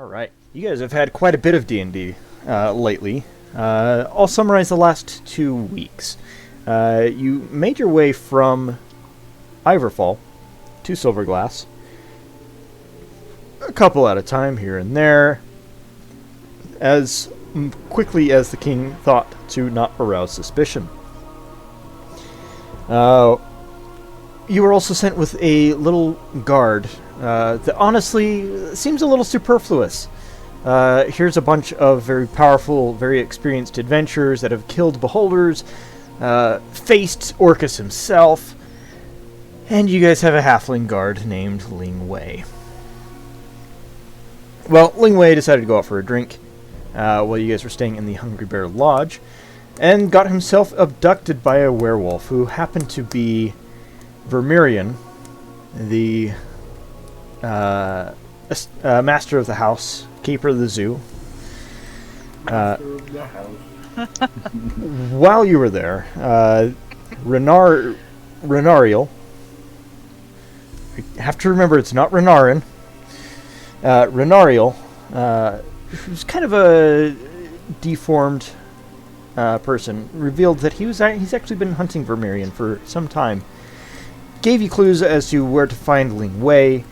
All right. You guys have had quite a bit of D&D lately. I'll summarize the last 2 weeks. You made your way from Iverfall to Silverglass, a couple at a time here and there, as quickly as the king thought to not arouse suspicion. You were also sent with a little guard that honestly seems a little superfluous. Here's a bunch of very powerful, very experienced adventurers that have killed beholders, faced Orcus himself, and you guys have a halfling guard named Ling Wei. Well, Ling Wei decided to go out for a drink while you guys were staying in the Hungry Bear Lodge, and got himself abducted by a werewolf who happened to be Vermirion, the master of the house, keeper of the zoo. While you were there, Renariel, I have to remember it's not Renarin, Renariel, who's kind of a deformed person, revealed that he's actually been hunting Vermirion for some time. Gave you clues as to where to find Ling Wei.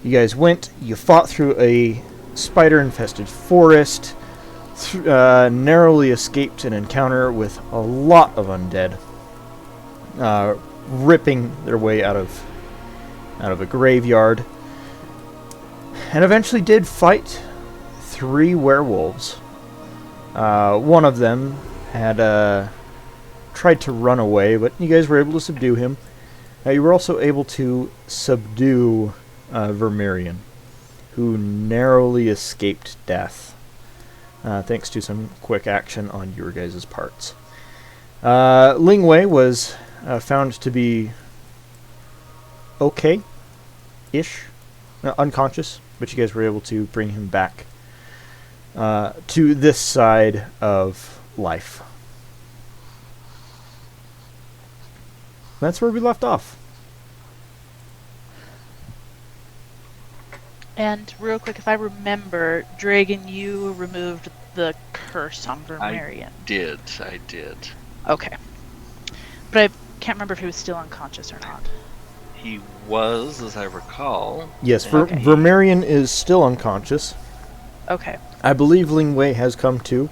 You guys went, you fought through a spider-infested forest, narrowly escaped an encounter with a lot of undead, ripping their way out of a graveyard, and eventually did fight 3 werewolves. One of them had tried to run away, but you guys were able to subdue him. You were also able to subdue Vermirion, who narrowly escaped death, thanks to some quick action on your guys' parts. Ling Wei was found to be okay-ish, unconscious, but you guys were able to bring him back to this side of life. That's where we left off. And real quick, if I remember, Dragon, you removed the curse on Vermirion. I did. Okay. But I can't remember if he was still unconscious or not. He was, as I recall. Yes, Okay. Vermirion is still unconscious. Okay. I believe Ling Wei has come to.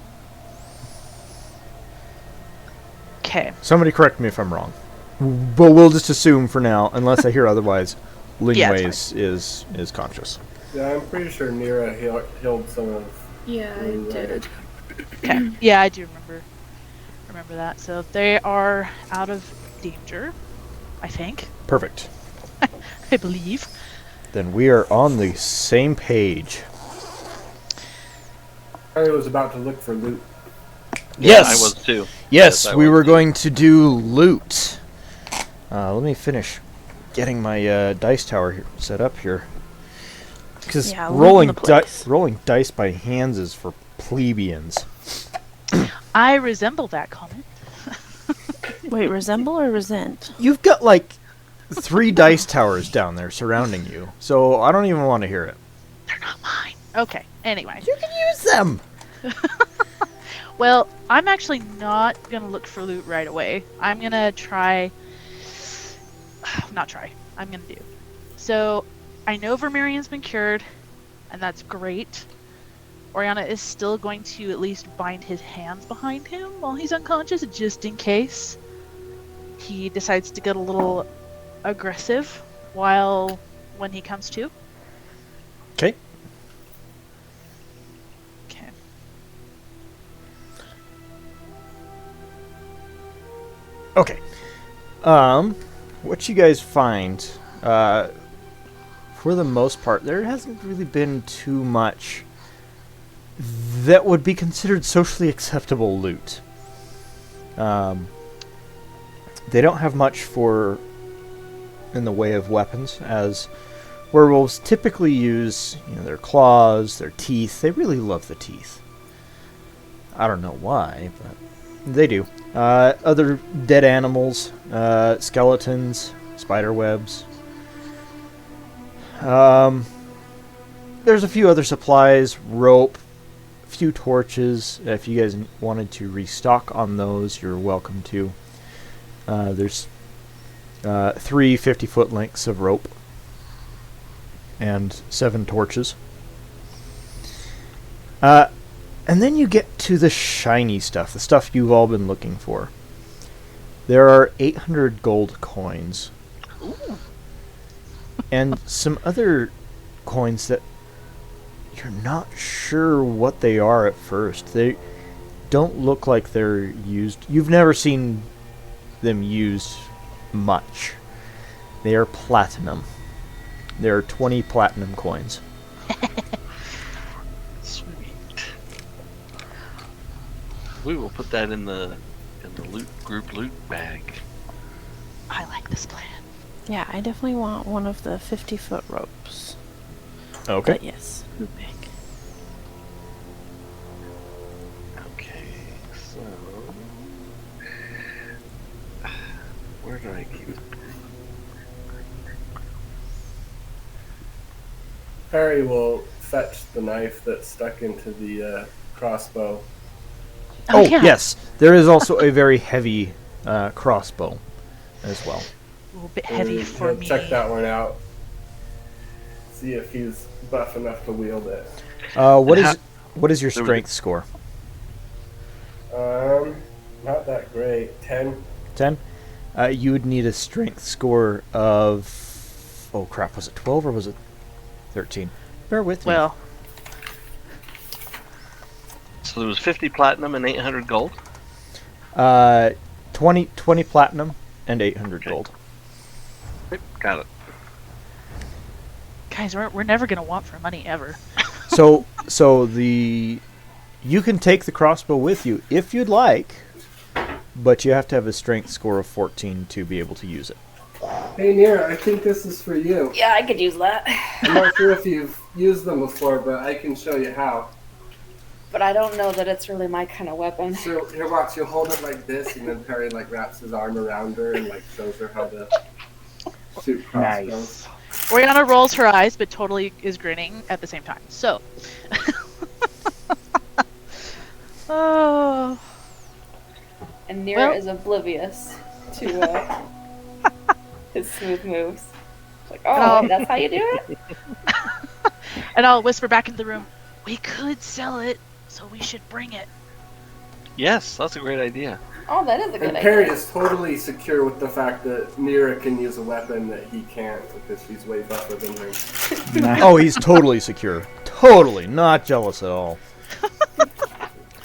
Okay. Somebody correct me if I'm wrong. But we'll just assume for now, unless I hear otherwise, Ling Yeah, Wei it's is conscious. Yeah, I'm pretty sure Nira healed some of. Yeah, I did. Okay. Yeah, I do remember that. So they are out of danger, I think. Perfect. I believe. Then we are on the same page. I was about to look for loot. Yes! I was too. Yes, I we was were too. going to do loot. Let me finish getting my dice tower set up here. Because Yeah, loot in the place. rolling dice by hands is for plebeians. I resemble that comment. Wait, resemble or resent? You've got like 3 dice towers down there surrounding you, so I don't even want to hear it. They're not mine. Okay. Anyway. You can use them! Well, I'm actually not going to look for loot right away. I'm going to I'm going to do. So, I know Vermirion's been cured, and that's great. Oriana is still going to at least bind his hands behind him while he's unconscious, just in case he decides to get a little aggressive when he comes to. Okay. Okay. Okay. What you guys find, for the most part, there hasn't really been too much that would be considered socially acceptable loot. They don't have much in the way of weapons, as werewolves typically use, their claws, their teeth. They really love the teeth. I don't know why, but they do. Other dead animals, skeletons, spider webs. there's a few other supplies, rope, a few torches. If you guys wanted to restock on those, you're welcome to. There's 3 50-foot lengths of rope and 7 torches. And then you get to the shiny stuff, the stuff you've all been looking for. There are 800 gold coins. Ooh. And some other coins that you're not sure what they are at first. They don't look like they're used. You've never seen them used much. They are platinum. There are 20 platinum coins. Sweet. We will put that in the group loot bag. I like this plan. Yeah, I definitely want one of the 50-foot ropes. Okay. But yes, loot bag. Okay, so where do I keep it? Perry will fetch the knife that's stuck into the crossbow. Oh, yeah. yes. There is also a very heavy crossbow as well. A little bit heavy And for he'll me. check that one out. See if he's buff enough to wield it. What And is your there was a- strength score? Not that great. 10. 10? You would need a strength score of... Oh, crap. Was it 12 or was it 13? Bear with me. Well, So there was 50 platinum and 800 gold. 20 platinum and 800 Okay. gold. Yep, got it. guys, we're never gonna want for money ever. So you can take the crossbow with you if you'd like, but you have to have a strength score of 14 to be able to use it. Hey, Nira, I think this is for you. Yeah, I could use that. I'm not sure if you've used them before, but I can show you how. But I don't know that it's really my kind of weapon. So here, watch. You'll hold it like this, and then Perry like wraps his arm around her and like shows her how to shoot crossbows. Nice. Oriana rolls her eyes, but totally is grinning at the same time. So, oh, And Nira Well- is oblivious to his smooth moves. Like, oh, wait, that's how you do it? and I'll whisper back into the room. We could sell it, so we should bring it. Yes, that's a great idea. Oh, that is a good And Perry idea. is totally secure with the fact that Nira can use a weapon that he can't because she's way buffer than him. Nice. Oh, he's totally secure. Totally. Not jealous at all.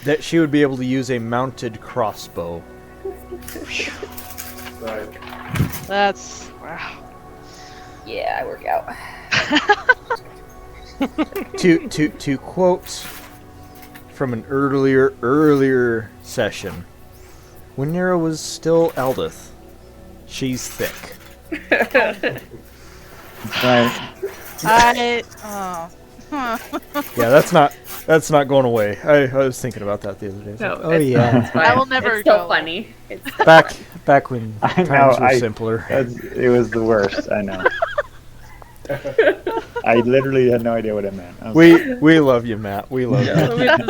That she would be able to use a mounted crossbow. Right. That's wow. Yeah, I work out. To quote from an earlier session, when Nira was still Eldith, she's thick. Right. Yeah, that's not going away. I was thinking about that the other day. It's No, like, oh it's yeah, I will never It's so go. funny. It's back when I know, times were I- simpler. It was the worst. I know. I literally had no idea what it meant. I was We love you, Matt. We love you.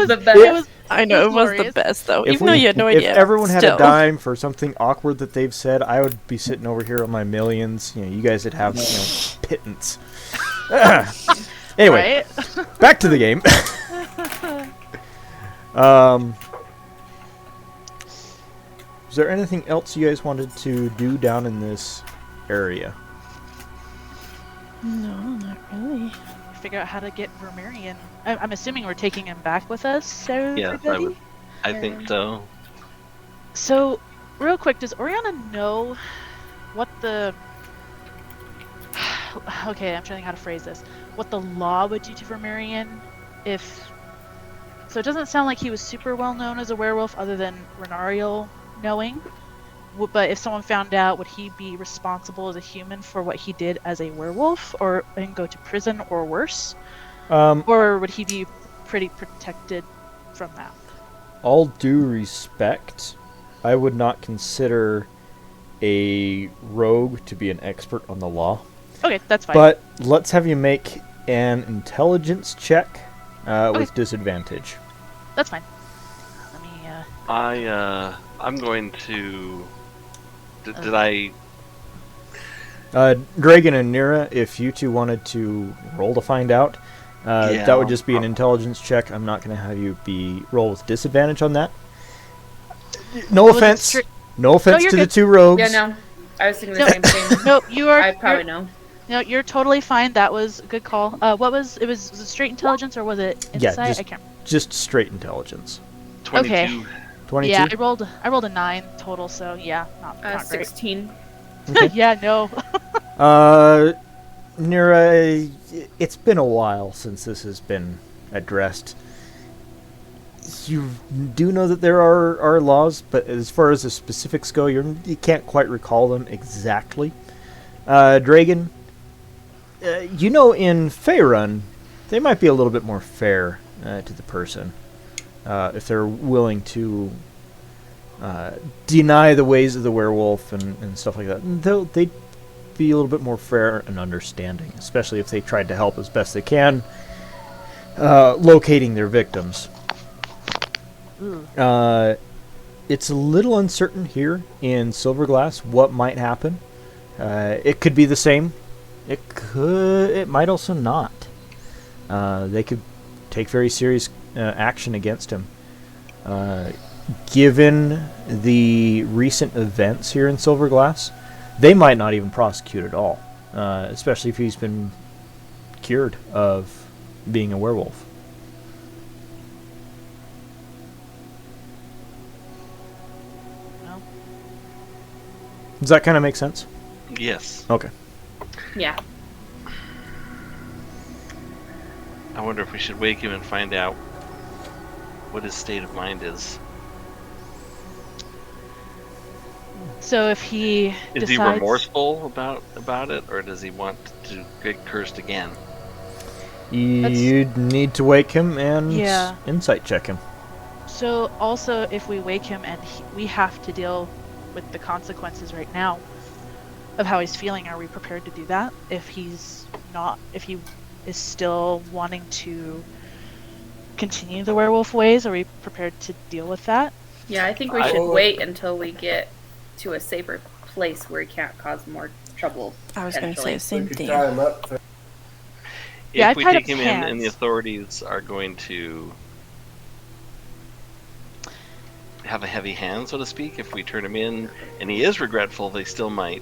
the It best. was I know, it was the glorious. best, though. If Even though you had no idea. If everyone had still. a dime for something awkward that they've said, I would be sitting over here on my millions. You know, you guys would have pittance. Anyway, Right? back to the game. Is there anything else you guys wanted to do down in this area? No, not really. Figure out how to get Vermirion. I'm assuming we're taking him back with us, Yes, everybody? I think so. So, real quick, does Oriana know what the... Okay, I'm trying to think how to phrase this. What the law would do to Vermirion if... So it doesn't sound like he was super well known as a werewolf other than Renariel knowing. But if someone found out, would he be responsible as a human for what he did as a werewolf? And go to prison or worse? Or would he be pretty protected from that? All due respect, I would not consider a rogue to be an expert on the law. Okay, that's fine. But let's have you make an intelligence check with disadvantage. That's fine. Let me. I'm going to. Did I? Dragon and Nira, if you two wanted to roll to find out, that would just be an intelligence check. I'm not going to have you roll with disadvantage on that. No offense. No offense to the good. two rogues. Yeah, no. I was thinking the same thing. No, you are. I probably know. No, you're totally fine. That was a good call. Was it straight intelligence or was it insight? just- I can't. Just straight intelligence. 22. Okay. 22? Yeah, I rolled a 9 total, so yeah, not great. 16. Yeah, no. Nira, it's been a while since this has been addressed. You do know that there are laws, but as far as the specifics go, you can't quite recall them exactly. Dragon, you know in Faerun, they might be a little bit more fair to the person if they're willing to deny the ways of the werewolf and stuff like that. They'd be a little bit more fair and understanding, especially if they tried to help as best they can locating their victims. It's a little uncertain here in Silverglass what might happen. It could be the same. It might also not. They could take very serious action against him. Given the recent events here in Silverglass, they might not even prosecute at all, especially if he's been cured of being a werewolf. No. Does that kind of make sense? Yes. Okay. Yeah. I wonder if we should wake him and find out what his state of mind is. So if he Is decides... he remorseful about it, or does he want to get cursed again? You'd need to wake him and Yeah. insight check him. So also, if we wake him and we have to deal with the consequences right now of how he's feeling, are we prepared to do that? If he is still wanting to continue the werewolf ways, are we prepared to deal with that? Yeah, I think we should wait until we get to a safer place where he can't cause more trouble. I was going to say the same We could thing. tie him up. Yeah, I If we tied take up him his in and hands. the authorities are going to have a heavy hand, so to speak, if we turn him in and he is regretful, they still might.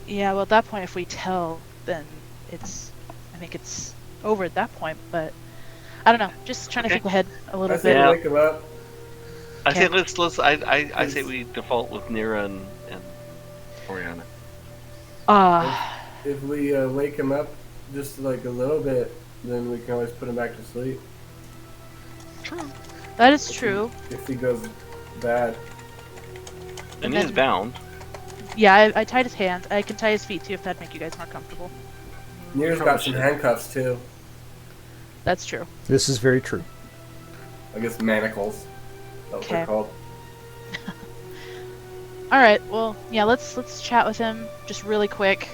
Yeah, well, at that point, if we tell, then I think it's over at that point, but I don't know. Just trying to Okay. think ahead a little I say bit. Yeah. wake him up. I say Okay. I say we default with Nira and Oriana. If we wake him up just like a little bit, then we can always put him back to sleep. That is true. If he goes bad. And he is bound. Yeah, I tied his hands. I can tie his feet too if that'd make you guys more comfortable. Near's got some handcuffs too. That's true. This is very true. I guess manacles. That's what Okay. they're called. All right. Well, yeah. Let's chat with him just really quick.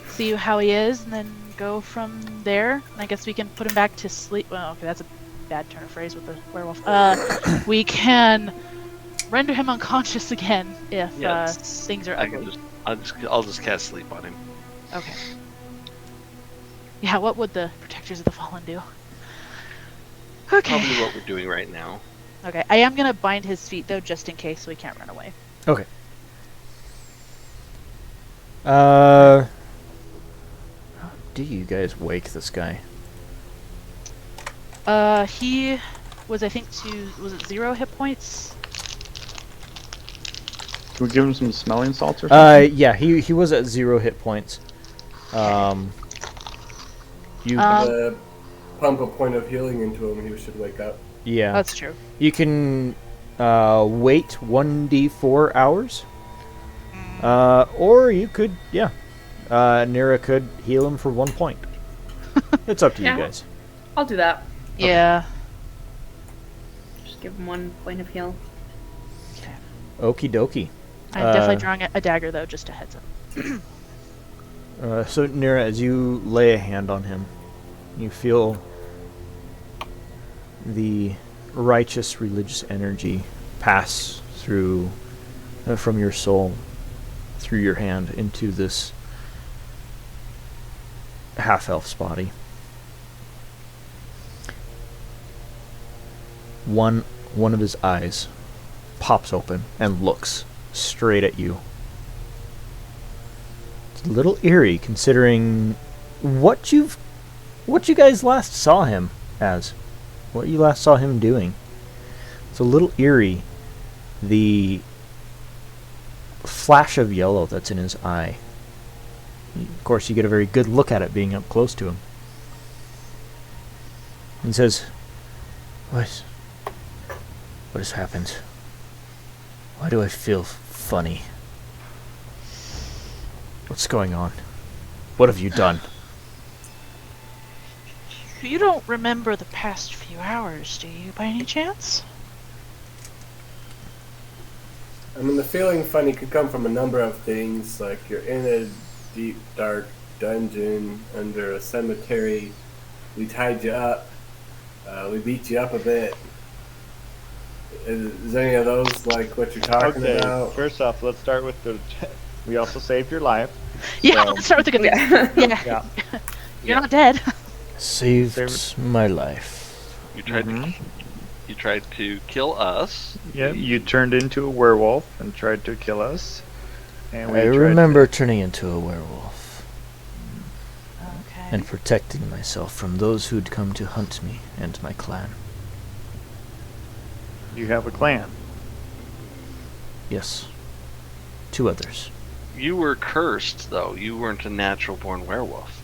See how he is, and then go from there. And I guess we can put him back to sleep. Well, okay, that's a bad turn of phrase with the werewolf. We can render him unconscious again if Yes. things are I ugly. can I'll just cast sleep on him. Okay. Yeah, what would the Protectors of the Fallen do? Okay. Probably what we're doing right now. Okay, I am gonna bind his feet though, just in case, so he can't run away. Okay. How do you guys wake this guy? He was, I think, was it 0 hit points? Can we give him some smelling salts or something? Yeah, he was at 0 hit points. You Pump a point of healing into him, he should wake up. yeah. That's true. You can wait 1d4 hours. Or you could, Nira could heal him for 1 point. It's up to you Yeah. guys. I'll do that. Yeah. Just give him 1 point of heal. Okie dokie. I'm definitely drawing a dagger though, just a heads up. So, Nira, as you lay a hand on him, you feel the righteous religious energy pass through from your soul through your hand into this half-elf's body. One of his eyes pops open and looks straight at you. It's a little eerie considering what you guys last saw him as. What you last saw him doing. It's a little eerie, the flash of yellow that's in his eye. Of course, you get a very good look at it being up close to him. And says, What has happened? Why do I feel funny? What's going on? What have you done? You don't remember the past few hours, do you, by any chance? I mean, the feeling funny could come from a number of things, like you're in a deep, dark dungeon under a cemetery. We tied you up. We beat you up a bit. Is any of those like what you're talking about? First off, let's start with the... We also saved your life. Yeah, So- let's start with the good news. Yeah. Yeah. You're not dead. Saved my life. You tried to kill us. Yeah, you turned into a werewolf and tried to kill us. And we I tried remember turning into a werewolf Okay. and protecting myself from those who'd come to hunt me and my clan. You have a clan. Yes. 2 others. You were cursed, though. You weren't a natural-born werewolf.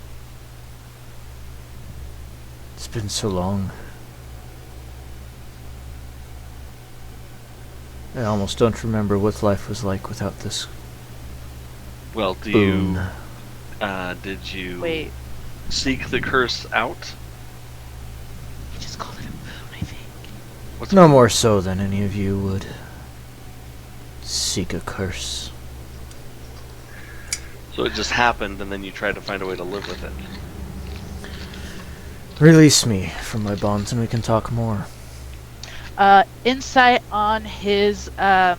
It's been so long. I almost don't remember what life was like without this Well, do boon. you... did you Wait, seek the curse out? you just called it a boon, I think. What's No more so than any of you would seek a curse. So it just happened, and then you tried to find a way to live with it. Release me from my bonds and we can talk more. Insight on his, Yeah.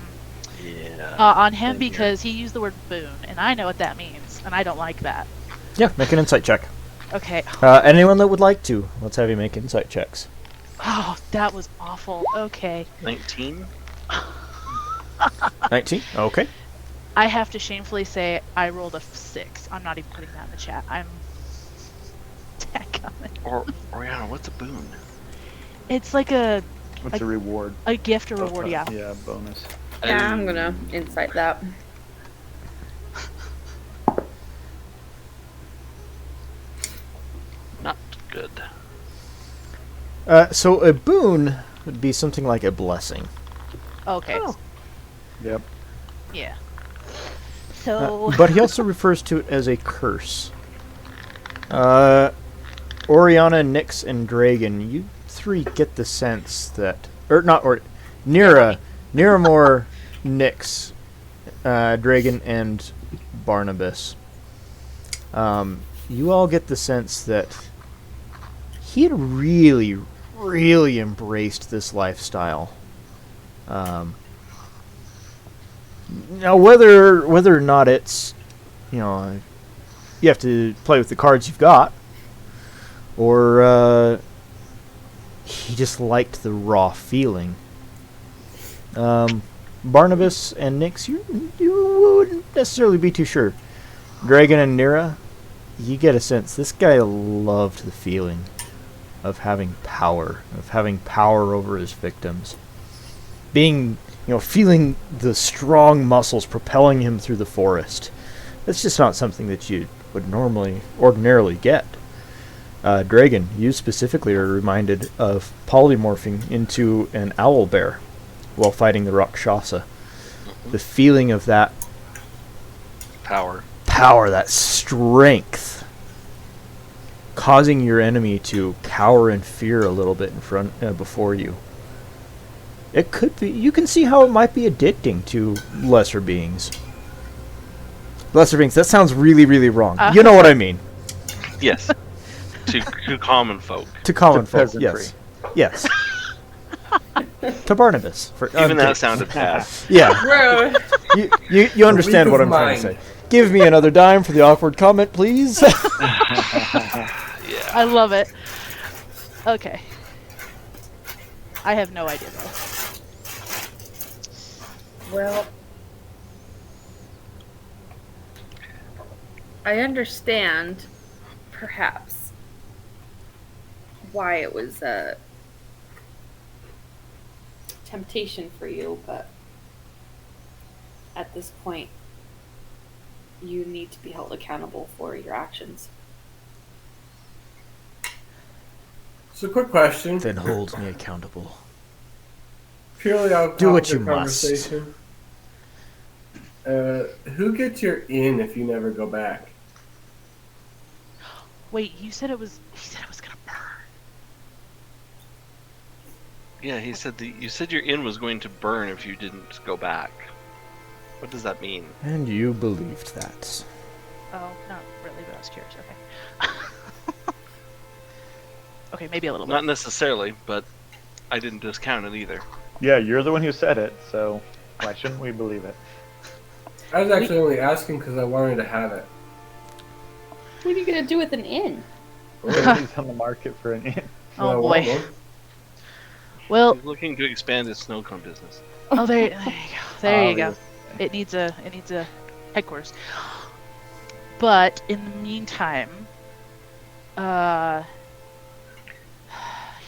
on him Same here. because he used the word boon, and I know what that means, and I don't like that. Yeah, make an insight check. Okay. Anyone that would like to, let's have you make insight checks. Oh, that was awful. Okay. 19? 19? Okay. I have to shamefully say I rolled a 6. I'm not even putting that in the chat. I'm... Or Oriana, what's a boon? It's like a What's a reward? gift or reward, yeah. Yeah, bonus. Yeah, I'm gonna insight that. Not good. So a boon would be something like a blessing. Okay. Oh. Yep. Yeah. So... But he also refers to it as a curse. Oriana, Nyx, and Dragon, you 3 get the sense that... Nira more, Nyx, Dragon, and Barnabas. You all get the sense that he had really, really embraced this lifestyle. Now, whether or not it's, you have to play with the cards you've got, or he just liked the raw feeling. Barnabas and Nyx, you wouldn't necessarily be too sure. Dragon and Nira, you get a sense this guy loved the feeling of having power over his victims. Feeling the strong muscles propelling him through the forest. That's just not something that you would ordinarily get. Dragon, you specifically are reminded of polymorphing into an owl bear while fighting the Rakshasa. The feeling of that Power. that strength, causing your enemy to cower in fear a little bit before you. It could be. You can see how it might be addicting to lesser beings. Lesser beings. That sounds really, really wrong. You know what I mean. Yes. To common folk. To common folk. peasantry. Yes. To Barnabas. Even that sounded bad. Yeah. You understand what I'm trying to say. Give me another dime for the awkward comment, please. Yeah. I love it. Okay. I have no idea though. Well, I understand, perhaps, why it was a Temptation for you, but at this point, you need to be held accountable for your actions. So, quick question. Then hold me accountable. Purely out of Do what you conversation. Who gets your in if you never go back? Wait, you said it was gonna burn. Yeah, he said you said your inn was going to burn if you didn't go back. What does that mean? And you believed that. Oh, not really, but I was curious. Okay. Okay, maybe a little bit. Not necessarily, but I didn't discount it either. Yeah, you're the one who said it, so why shouldn't we believe it? I was actually only asking because I wanted to have it. What are you gonna do with an inn? He's on the market for an inn. So I Oh want boy. one. Well, He's looking to expand his snow cone business. oh there you go. There you go. Obviously. It needs a headquarters. But in the meantime,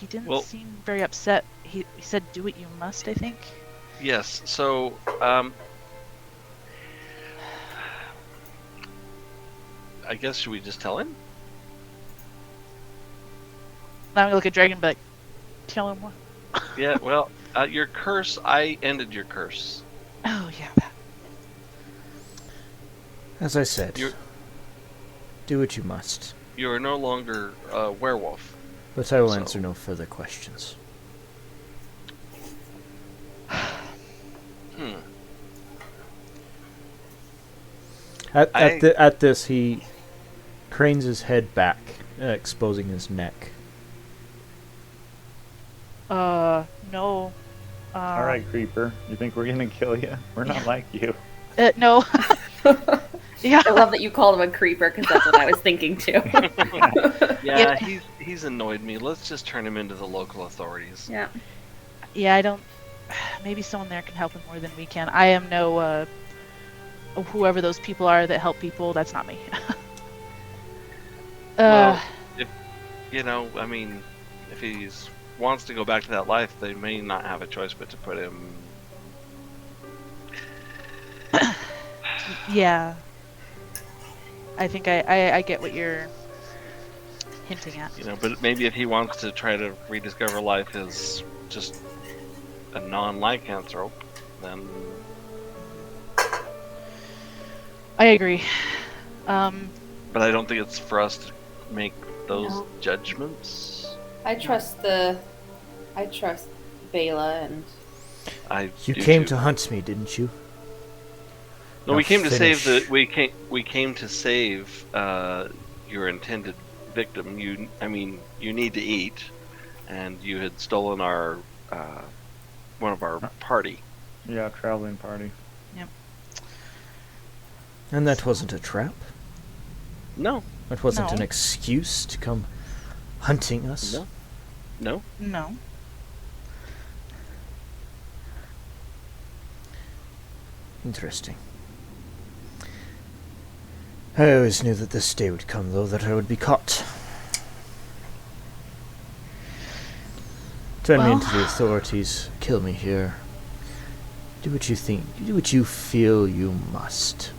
he didn't Well- seem very upset. He said, "Do what you must." I think. Yes, so I guess should we just tell him? Now I'm gonna look at Dragon, and be like, "Tell him what." Yeah, well, your curse, I ended your curse. Oh yeah, that. As I said, You're- do what you must. You are no longer a werewolf. But I will So- answer no further questions. Hmm. At this, he cranes his head back, exposing his neck. No. All right, creeper. You think we're gonna kill you? We're not like you. No. Yeah. I love that you called him a creeper because that's what I was thinking too. Yeah, he's annoyed me. Let's just turn him into the local authorities. Yeah. Yeah, I don't. Maybe someone there can help him more than we can. I am no. Whoever those people are that help people, that's not me. Well, if I mean, if he wants to go back to that life, they may not have a choice but to put him. Yeah. I think I get what you're hinting at. But maybe if he wants to try to rediscover life as just a non-lycanthrope, then I agree. but I don't think it's for us to make those No. judgments. I trust Bela and You do came too. to hunt me, didn't you? No, Now we came to save finish. we came to save your intended victim. You need to eat, and you had stolen our one of our party. Yeah, traveling party. And that wasn't a trap? No, That wasn't No. an excuse to come hunting us? No. no. No. Interesting. I always knew that this day would come, though, that I would be caught. Turn me Well- into the authorities. Kill me here. Do what you think. Do what you feel you must.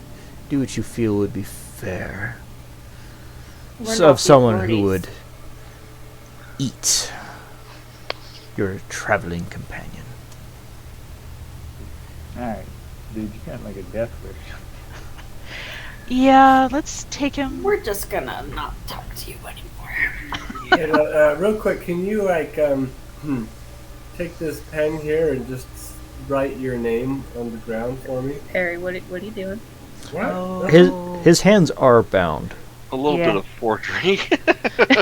Do what you feel would be fair. We're Of not the someone who authorities. would eat your traveling companion. Alright. Dude, you got like a death wish. Yeah, let's take him. We're just gonna not talk to you anymore. And, real quick, can you take this pen here and just write your name on the ground for me? Perry, what are you doing? What? His hands are bound. A little Yeah. bit of forgery.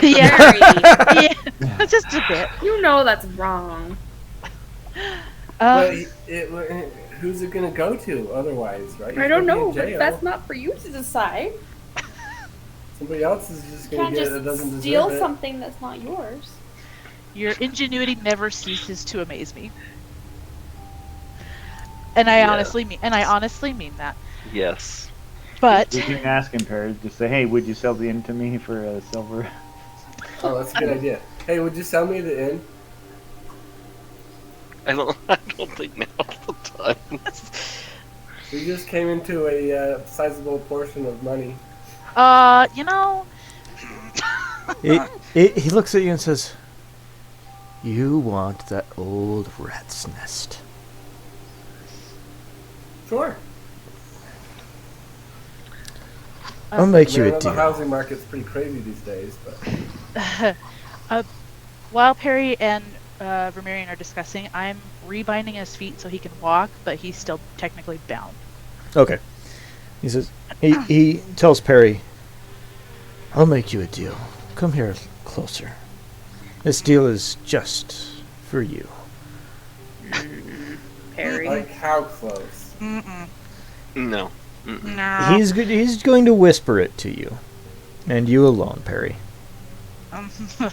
yeah, just a bit. You know that's wrong. But who's it gonna go to otherwise, right? I don't He's gonna know, be in but jail. that's not for you to decide. Somebody else is just You gonna can't get it that doesn't just deserve steal it. something that's not yours. Your ingenuity never ceases to amaze me. And I Yeah. honestly mean that. Yes. But You can ask him, Perry. Just say, hey, would you sell the inn to me for a silver? Oh, that's a good idea. Hey, would you sell me the inn? I don't think now's the time. We just came into a sizable portion of money. you know, He looks at you and says, "You want that old rat's nest." Sure. I'll make you I a know the deal. housing market's pretty crazy these days, but while Perry and Vermirion are discussing, I'm rebinding his feet so he can walk, but he's still technically bound. Okay. He says, he tells Perry, "I'll make you a deal. Come here closer. This deal is just for you." Perry. like how close? Mm-mm. No. No. He's going to whisper it to you, and you alone, Perry. I'm Can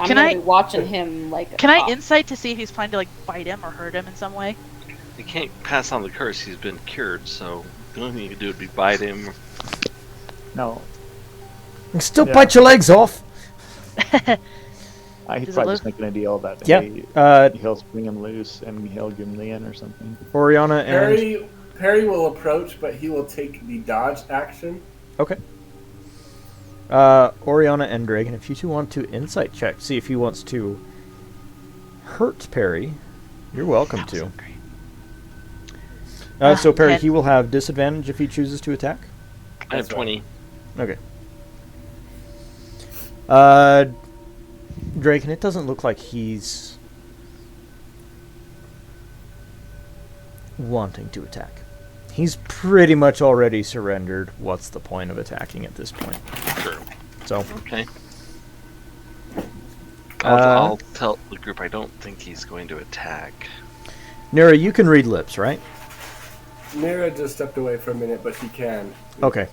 gonna I- be watching him like. a Can I hawk. insight to see if he's planning to like bite him or hurt him in some way? You can't pass on the curse. He's been cured, so the only thing you can do would be bite him. No. Still Yeah. bite your legs off. He's Does it probably look- just making a deal that Yeah. hey, he'll spring him loose and he'll give him the inn or something. Oriana and Perry will approach, but he will take the dodge action. okay. Oriana and Dragon, if you two want to insight check, see if he wants to hurt Perry, you're welcome to. So Perry, 10. he will have disadvantage if he chooses to attack. I have That's right. 20. Okay. Draken, it doesn't look like he's wanting to attack. He's pretty much already surrendered. What's the point of attacking at this point? Sure. So, Okay. Uh, I'll tell the group I don't think he's going to attack. Nira, you can read lips, right? Mira just stepped away for a minute, but she can. Okay.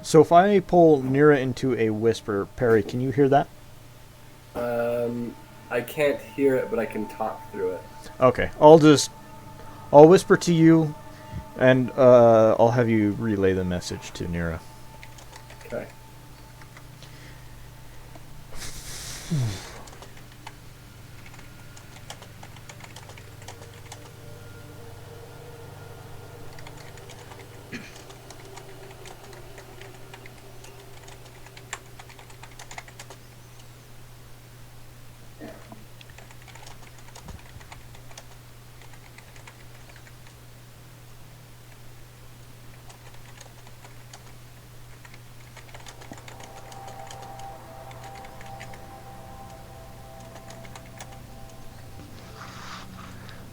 So if I pull Nira into a whisper, Perry, can you hear that? I can't hear it, but I can talk through it. Okay. I'll whisper to you, and I'll have you relay the message to Nira. Okay.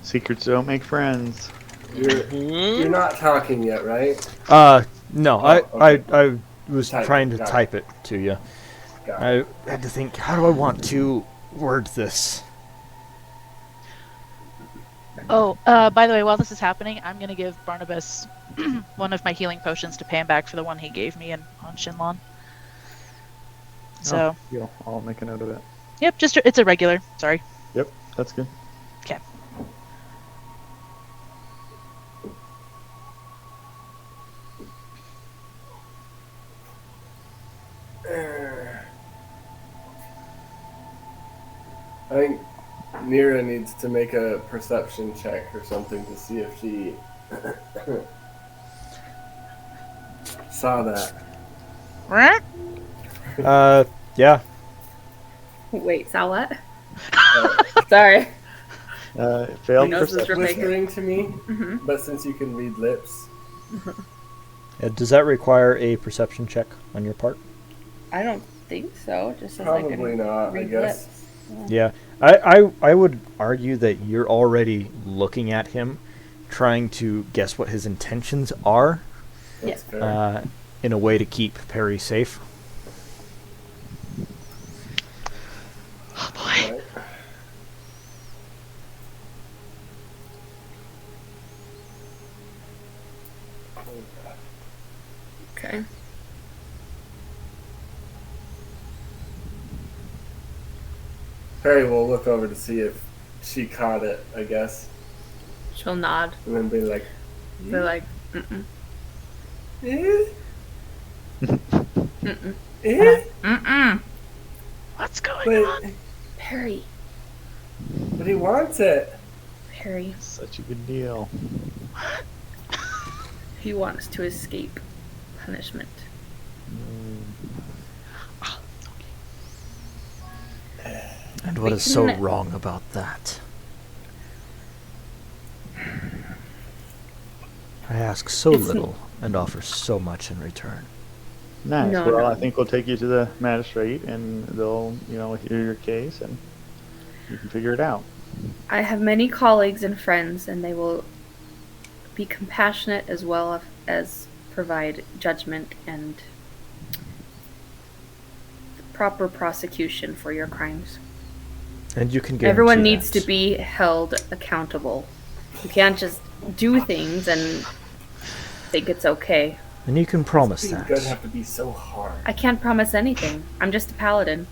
Secrets don't make friends. You're not talking yet, right? No, Oh, I was Type, trying to got it. type it to you. Got it. I had to think, how do I want to word this? Oh, by the way, while this is happening, I'm gonna give Barnabas one of my healing potions to pay him back for the one he gave me on Shinlon. So, Deal. I'll make a note of it. yep, it's a regular. Sorry. Yep, that's good. Okay. I think Nira needs to make a perception check or something to see if she saw that. Yeah. Wait, saw what? Sorry. Failed Who knows this perception. real big? Whispering to me, hmm but since you can read lips, Does that require a perception check on your part? I don't think so. It just says I probably can not. I read guess. lips. Yeah. I would argue that you're already looking at him trying to guess what his intentions are That's fair. in a way to keep Perry safe. Oh boy. Right. Okay. Perry will look over to see if she caught it, I guess, She'll nod. and then be like, They're like, mm-mm, eh? mm-mm, Eh? mm-mm. What's going on? But, Perry, but he wants it. Perry, Such a good deal. he wants to escape punishment. And what We is so can- wrong about that? I ask so It's- little and offer so much in return. Nice. No, well, no. I think we'll take you to the magistrate, and they'll, hear your case, and you can figure it out. I have many colleagues and friends, and they will be compassionate as well as provide judgment and proper prosecution for your crimes. And you can guarantee Everyone needs that. to be held accountable. You can't just do things and think it's okay. And you can promise Being that. good have to be so hard. I can't promise anything. I'm just a paladin.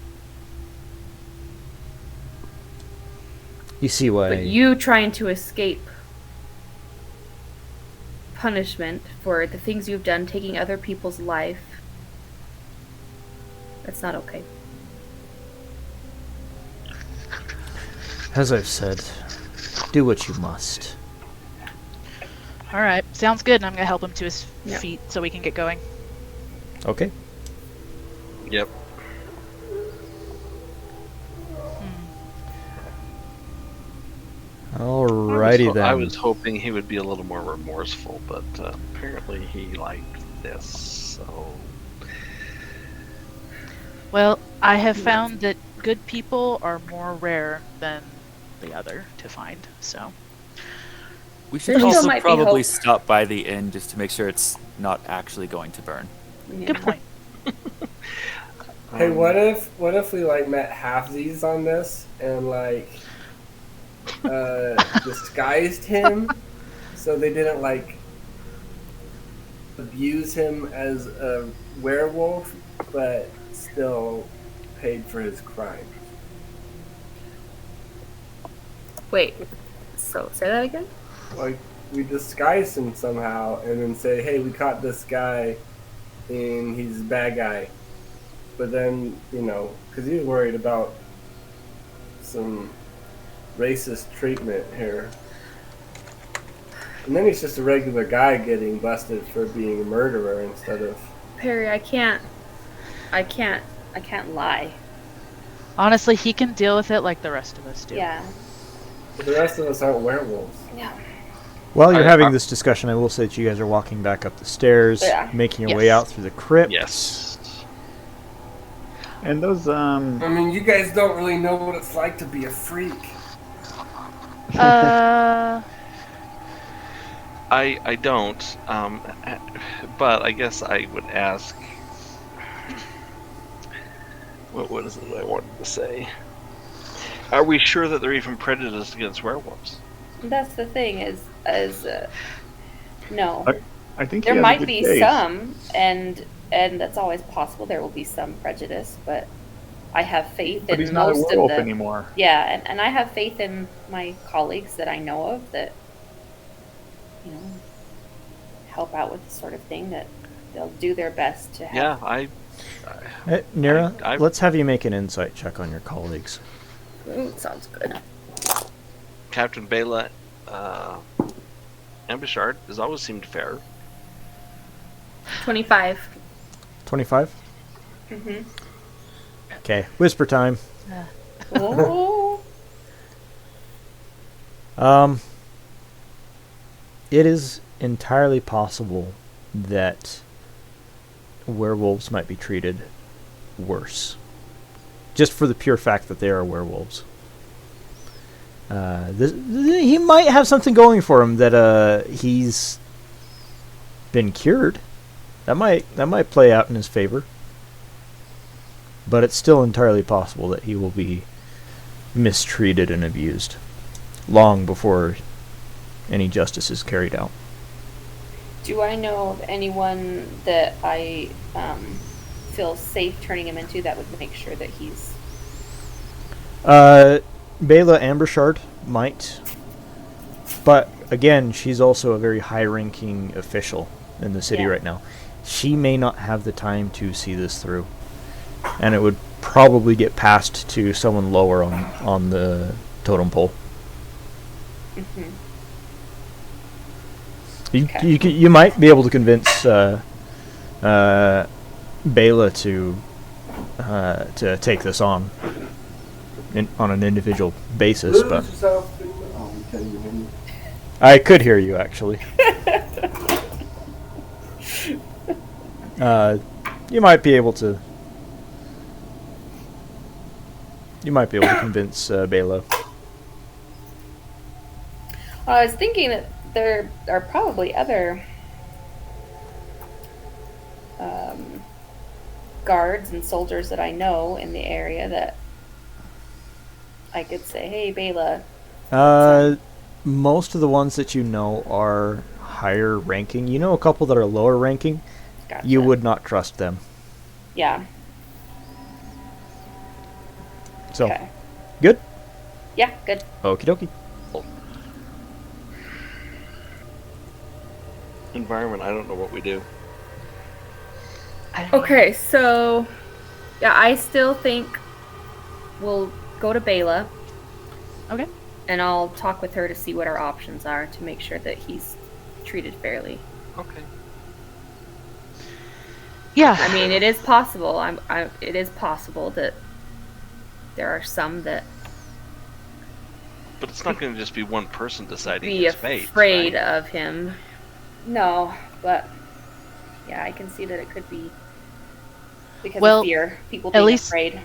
You see why. But you trying to escape punishment for the things you've done, taking other people's life, that's not okay. As I've said, do what you must. All right, sounds good. And I'm gonna help him to his Yeah. feet so we can get going. Okay. Yep. Alrighty then. I was hoping he would be a little more remorseful, but apparently he liked this. So Well, I have found that good people are more rare than the other to find. So We should There still also might be probably hope. stop by the inn just to make sure it's not actually going to burn. good point. Hey, what if we like met halfsies on this and like disguised him so they didn't like abuse him as a werewolf, but still paid for his crime? Wait, so say that again? Like we disguise him somehow and then say, "Hey, we caught this guy, and he's a bad guy." But then, because he's worried about some racist treatment here. And then he's just a regular guy getting busted for being a murderer instead of... Perry, I can't lie. Honestly, he can deal with it like the rest of us do. Yeah. But the rest of us aren't werewolves. Yeah. While you're I- having I- this discussion, I will say that you guys are walking back up the stairs, Yeah. making your way Yes. out through the crypt. yes. And those, I mean, you guys don't really know what it's like to be a freak. I don't. But I guess I would ask. What is it I wanted to say? Are we sure that they're even prejudiced against werewolves? That's the thing is no. I think There he has a might good be case. some, and that's always possible. There will be some prejudice, but I have faith But in he's not a most werewolf of the. anymore. Yeah, and I have faith in my colleagues that I know of that, help out with this sort of thing. That they'll do their best to have. Yeah, Nira, I- let's have you make an insight check on your colleagues. Ooh, sounds good. Captain Bela, and Bouchard has always seemed fair. 25. 25? Mm-hmm. Okay, whisper time. Oh. It is entirely possible that werewolves might be treated worse. Just for the pure fact that they are werewolves. He might have something going for him that he's been cured. That might play out in his favor. But it's still entirely possible that he will be mistreated and abused long before any justice is carried out. Do I know of anyone that I feel safe turning him into that would make sure that he's... Bela Ambershard might. But again, she's also a very high-ranking official in the city right now. She may not have the time to see this through. And it would probably get passed to someone lower on the totem pole. Mm-hmm. You might be able to convince Bela to take this on an individual basis, but I could hear you actually. You might be able to convince Bela. I was thinking that there are probably other guards and soldiers that I know in the area that I could say, hey, Bela. Most of the ones that you know are higher ranking. You know a couple that are lower ranking. Gotcha. You would not trust them. Yeah. So, okay. Good? Yeah, good. Okie dokie. Environment, I don't know what we do. Okay, so yeah, I still think we'll go to Bela. Okay. And I'll talk with her to see what our options are to make sure that he's treated fairly. Okay. Yeah. I mean, it is possible. It is possible that there are some that But it's not going to just be one person deciding be his fate. afraid right? of him. No, but yeah, I can see that it could be because Well, of fear. People at being least- afraid.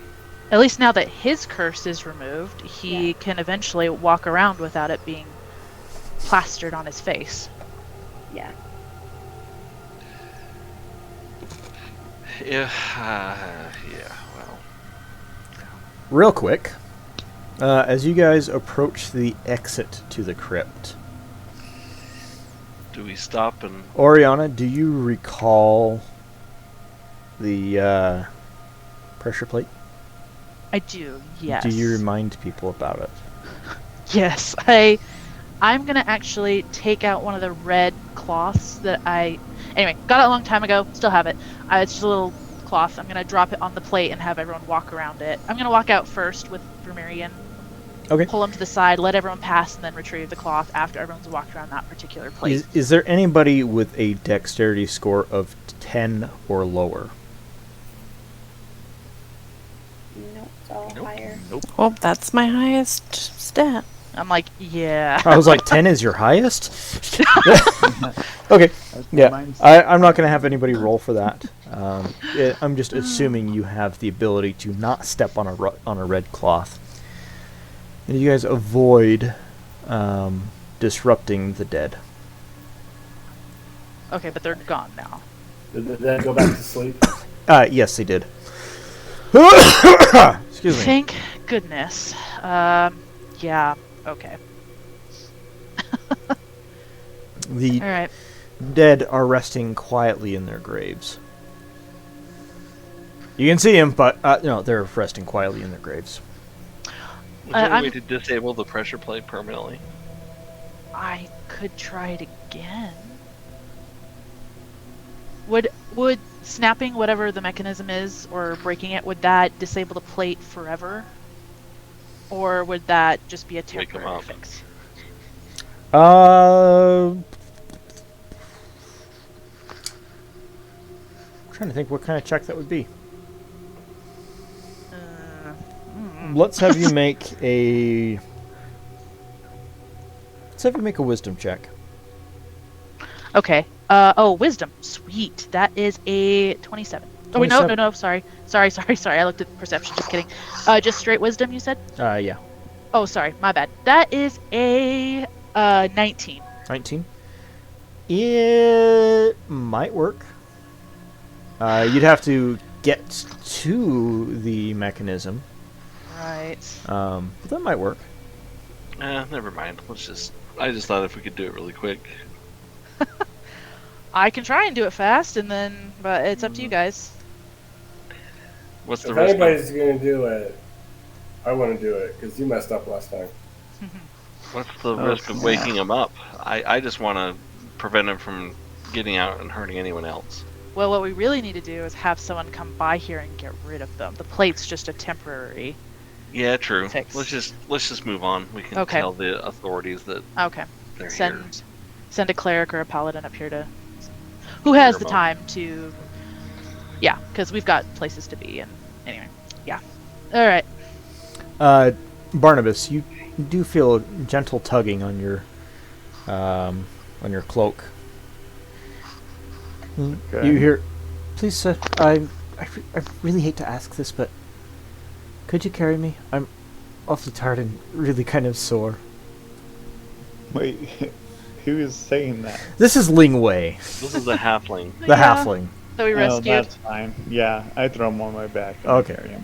At least now that his curse is removed, he can eventually walk around without it being plastered on his face. Yeah. Yeah, well. Real quick, as you guys approach the exit to the crypt, Do we stop and... Oriana, do you recall the pressure plate? I do, yes. Do you remind people about it? Yes, I'm gonna actually take out one of the red cloths that anyway, got it a long time ago, still have it. It's just a little cloth. I'm gonna drop it on the plate and have everyone walk around it. I'm gonna walk out first with Vermirion. Okay. Pull him to the side, let everyone pass, and then retrieve the cloth after everyone's walked around that particular plate. Is there anybody with a dexterity score of 10 or lower? Nope, it's all higher. Well, that's my highest stat. I'm like, yeah. I was like, 10 is your highest? Okay, yeah. mine's- I'm not going to have anybody roll for that. I'm just assuming you have the ability to not step on a red cloth. And you guys avoid disrupting the dead. Okay, but they're gone now. Did that go back to sleep? Yes, they did. Excuse me. Thank goodness. Yeah, okay. The Alright. dead are resting quietly in their graves. You can see them, but no, they're resting quietly in their graves. Is there a I'm- way to disable the pressure plate permanently? I could try it again. Would snapping whatever the mechanism is or breaking it, would that disable the plate forever? Or would that just be a Wake 'em temporary up. fix? I'm trying to think what kind of check that would be. Let's have you make a wisdom check. Okay. Wisdom. Sweet. That is a 27. Oh, wait, 27. no, sorry. Sorry. I looked at perception. Just kidding. Just straight wisdom, you said? Yeah. Oh, sorry, my bad. That is a 19. 19. It might work. You'd have to get to the mechanism. Right. But that might work. Never mind. I just thought if we could do it really quick. I can try and do it fast, but it's up to you guys. What's the If risk? anybody's gonna do it, I want to do it because you messed up last time. What's the Oh, risk of snap. waking him up? I just want to prevent him from getting out and hurting anyone else. Well, what we really need to do is have someone come by here and get rid of them. The plate's just a temporary. Yeah, true. Fix. Let's just move on. We can Okay. tell the authorities that Okay. they're here. Send a cleric or a paladin up here who has the Remote. time to. Yeah, because we've got places to be, and anyway, yeah. All right. Barnabas, you do feel a gentle tugging on your cloak. Okay. You hear, please, sir. I really hate to ask this, but could you carry me? I'm awfully tired and really kind of sore. Wait, who is saying that? This is Ling Wei, This is a halfling. the Yeah. halfling. That we Oh, rescued. that's fine. Yeah, I throw him on my back. and Okay. Carry him.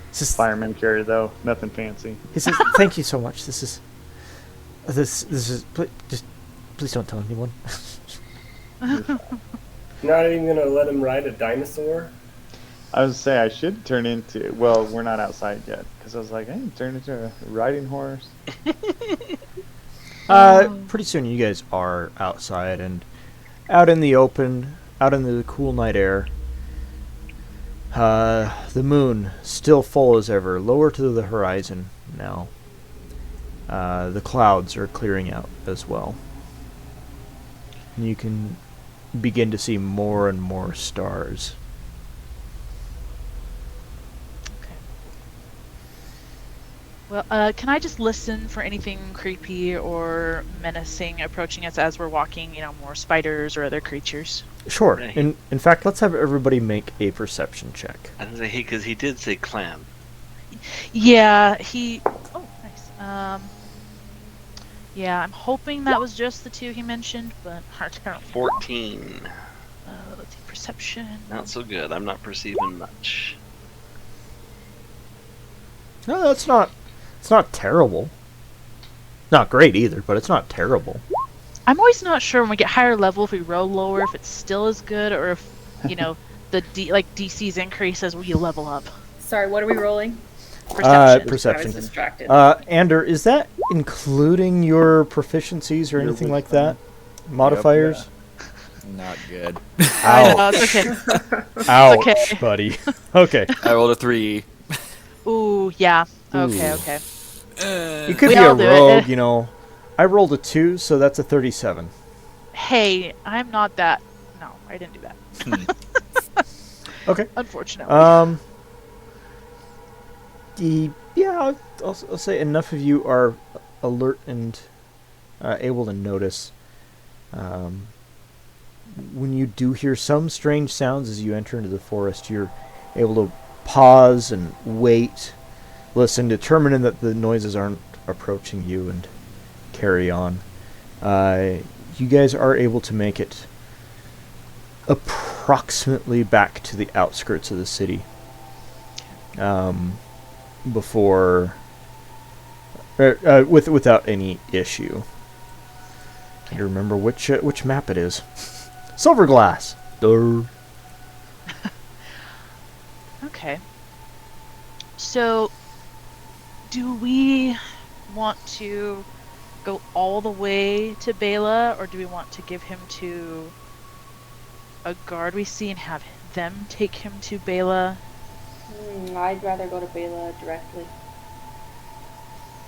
It's just, Fireman carry though, nothing fancy. he says, "Thank you so much. This is, please don't tell anyone." Not even gonna let him ride a dinosaur. I was say I should turn into. Well, we're not outside yet because I was like, hey, turn into a riding horse. Pretty soon you guys are outside and out in the open, out in the cool night air. The moon still full as ever, lower to the horizon now. The clouds are clearing out as well. And you can begin to see more and more stars. Well, can I just listen for anything creepy or menacing approaching us as we're walking? More spiders or other creatures. Sure. Yeah. In fact, let's have everybody make a perception check. I didn't say because he did say clan. Yeah, Oh, nice. Yeah, I'm hoping that was just the two he mentioned, but I don't. 14. Let's see, perception. Not so good. I'm not perceiving much. No, it's not terrible. Not great either, but it's not terrible. I'm always not sure when we get higher level if we roll lower if it's still as good or if the DC's increase as we level up. Sorry, what are we rolling? Perception. I was Perception. distracted. Ander, is that including your proficiencies or Your anything like wisdom. that? Modifiers? Not good. I know, it's okay. Ouch, okay. buddy. Okay. I rolled a 3. Ooh, yeah. Okay, Ooh. okay. You could We be a all do it. rogue, I rolled a 2, so that's a 37. Hey, I'm not that. No, I didn't do that. Okay. Unfortunately. Yeah, I'll say enough of you are alert and able to notice when you do hear some strange sounds as you enter into the forest. You're able to pause and wait, listen, determining that the noises aren't approaching you, and carry on. You guys are able to make it approximately back to the outskirts of the city before without any issue. I remember which map it is. Silverglass. Durr. Okay. So, do we want to go all the way to Bela, or do we want to give him to a guard we see and have them take him to Bela? I'd rather go to Bela directly.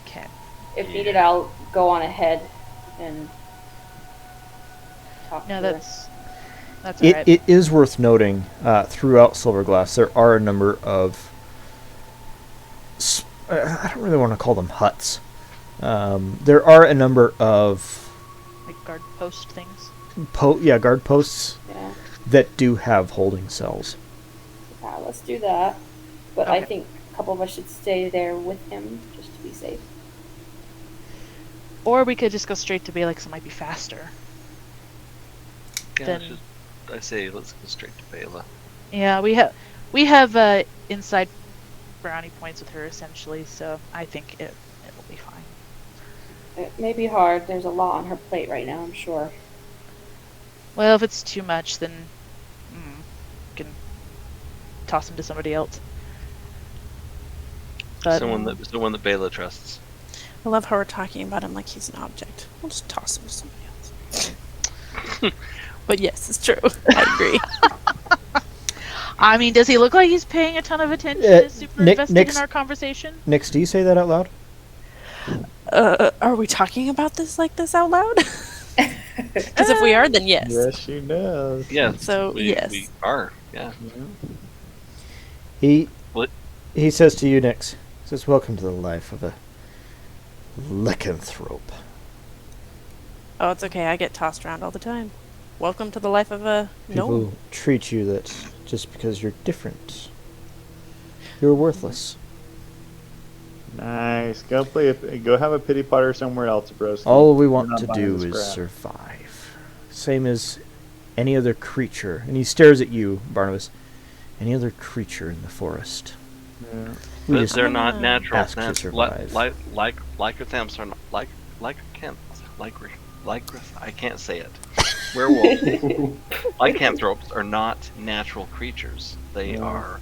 Okay. If needed, I'll go on ahead and talk No, to her. that's alright. It is worth noting throughout Silverglass there are a number of I don't really want to call them huts. There are a number of Like guard post things. guard posts Yeah. that do have holding cells. Yeah, let's do that. But I Okay. think a couple of us should stay there with him just to be safe. Or we could just go straight to Balix. It might be faster. Yeah, Then- I say let's go straight to Bela. Yeah, we have inside brownie points with her essentially, so I think it will be fine. It may be hard. There's a lot on her plate right now, I'm sure. Well, if it's too much, then we can toss him to somebody else. But Someone that Bela trusts. I love how we're talking about him like he's an object. We'll just toss him to somebody else. But yes, it's true. I agree. I mean, does he look like he's paying a ton of attention? Is super invested in our conversation? Nix, do you say that out loud? Are we talking about this like this out loud? Because if we are, then yes. Yes, she does. Yes. So, yes. We are. Yeah. He What? He says to you, Nix, he says, "Welcome to the life of a lycanthrope." Oh, it's okay. I get tossed around all the time. Welcome to the life of a People gnome. treat you that just because you're different, you're worthless. Nice. Go have a pity potter somewhere else, bro. All we You're want not to buying do this is crap. survive. Same as any other creature. And he stares at you, Barnabas. Any other creature in the forest. Yeah. We But just they're not natural. ask to survive. Lycanthropes are not I can't say it. Werewolves. Lycanthropes are not natural creatures. They are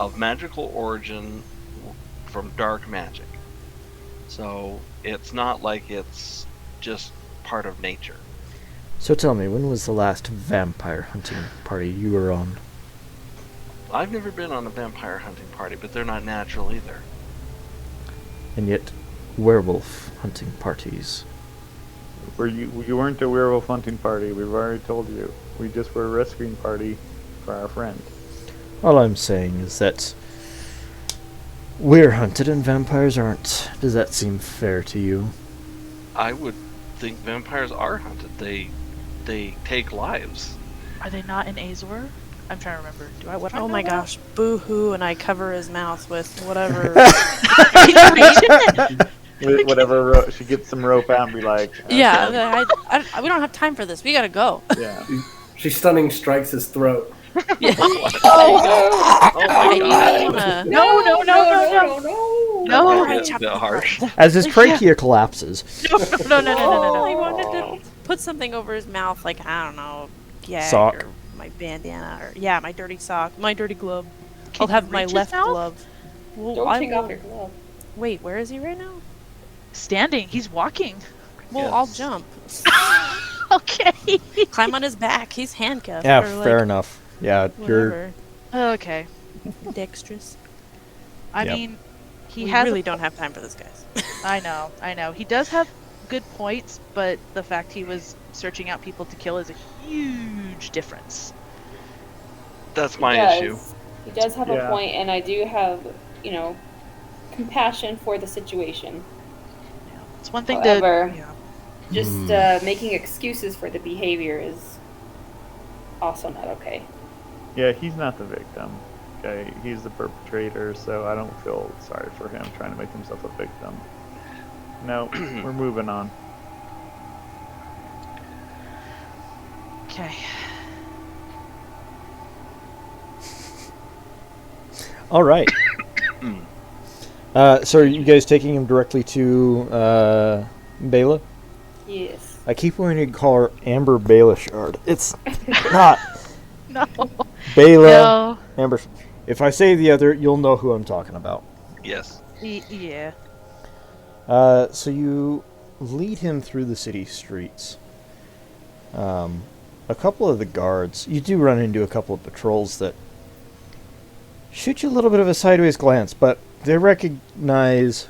of magical origin from dark magic. So it's not like it's just part of nature. So tell me, when was the last vampire hunting party you were on? I've never been on a vampire hunting party, but they're not natural either. And yet, werewolf hunting parties. You weren't a werewolf hunting party. We've already told you. We just were a rescuing party for our friend. All I'm saying is that we're hunted and vampires aren't. Does that seem fair to you? I would think vampires are hunted. They take lives. Are they not in Azor? I'm trying to remember. What do I Oh know my that? gosh. Boo-hoo, and I cover his mouth with whatever. With whatever she gets some rope out and be like, Yeah, we don't have time for this. We gotta go. yeah. She stunning strikes his throat. Oh my god. No. No. Alright, A chop bit it harsh. As his trachea collapses. No. I wanted to put something over his mouth, like, I don't know, gag Sock. or my bandana, or my dirty sock, my dirty glove. Can I'll have you my reach his left mouth? glove. Well, Don't I take will- off your glove. Wait, where is he right now? Standing. He's walking. Well, Yes. I'll jump. Okay. Climb on his back. He's handcuffed. Yeah, or, fair like, enough. Yeah, you're. Whatever. Okay. Dexterous. I Yep. mean, he We has. really don't have time for this, guys. I know. He does have good points, but the fact he was searching out people to kill is a huge difference. That's my He issue. does. He does have Yeah. a point, and I do have, compassion for the situation. It's one thing However- to. Yeah. Just making excuses for the behavior is also not okay. Yeah, he's not the victim. Okay, he's the perpetrator, so I don't feel sorry for him trying to make himself a victim. No, we're moving on. Okay. All right. So are you guys taking him directly to Bela? Yes. I keep wanting to call her Amber Bailashard. It's not No. Bela No. Amber. If I say the other, you'll know who I'm talking about. Yes. Yeah. So you lead him through the city streets. A couple of the guards, you do run into a couple of patrols that shoot you a little bit of a sideways glance, but they recognize,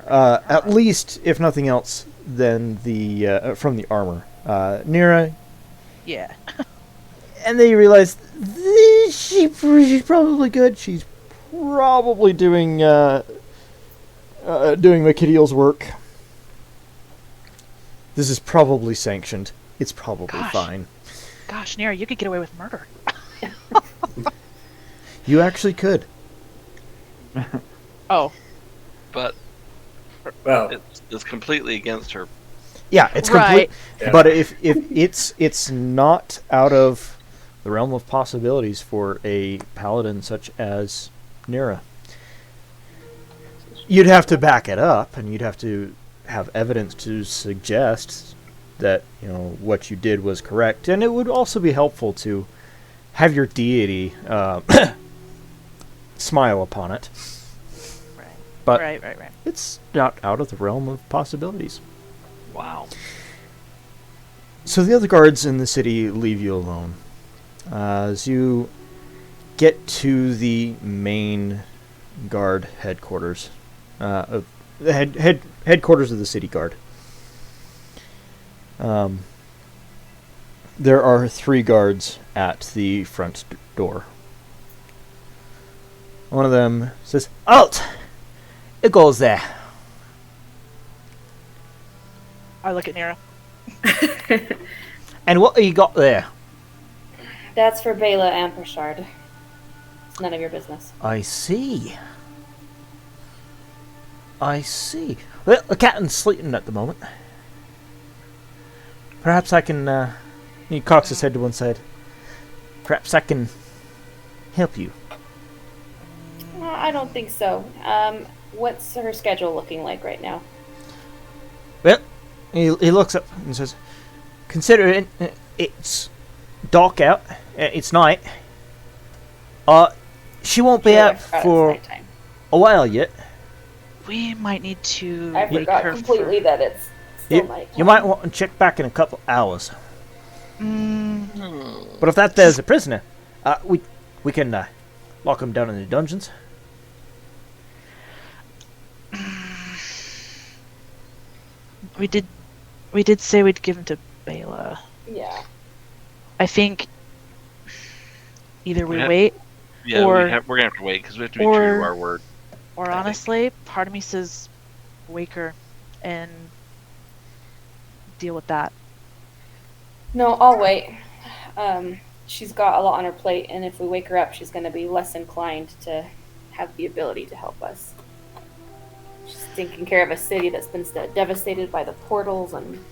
at least, if nothing else, than the from the armor, Nira, Yeah. and they realize she's probably good. She's probably doing Makidiel's work. This is probably sanctioned. It's probably Gosh. fine. Gosh, Nira, you could get away with murder. You actually could. Oh. But Well, It's completely against her. Yeah, it's Right. complete. But if it's not out of the realm of possibilities for a paladin such as Nira. You'd have to back it up, and you'd have to have evidence to suggest that what you did was correct, and it would also be helpful to have your deity smile upon it. Right. But Right. it's not out of the realm of possibilities. Wow. So the other guards in the city leave you alone. As you get to the main guard headquarters, of the headquarters of the city guard, there are 3 guards at the front door. One of them says, "Halt! It goes there." I look at Nira. "And what have you got there?" That's for Bela and Prashard. It's none of your business. I see. Well, the captain's sleeping at the moment. Perhaps I can, he cocks his head to one side. Perhaps I can help you. I don't think so. What's her schedule looking like right now? Well, he looks up and says, "Considering it's dark out, it's night, she won't be out for a while yet. We might need to I wake forgot her completely that it's still night. You might want to check back in a couple hours. Mm, But if there's a prisoner, we can lock him down in the dungeons." we did say we'd give him to Bela. Yeah. I think either we We have- wait, Yeah, Or- we're gonna have to wait because we have to be true to our word. or I think. honestly, part of me says wake her and deal with that. No, I'll wait. She's got a lot on her plate, and if we wake her up, she's going to be less inclined to have the ability to help us. She's taking care of a city that's been devastated by the portals and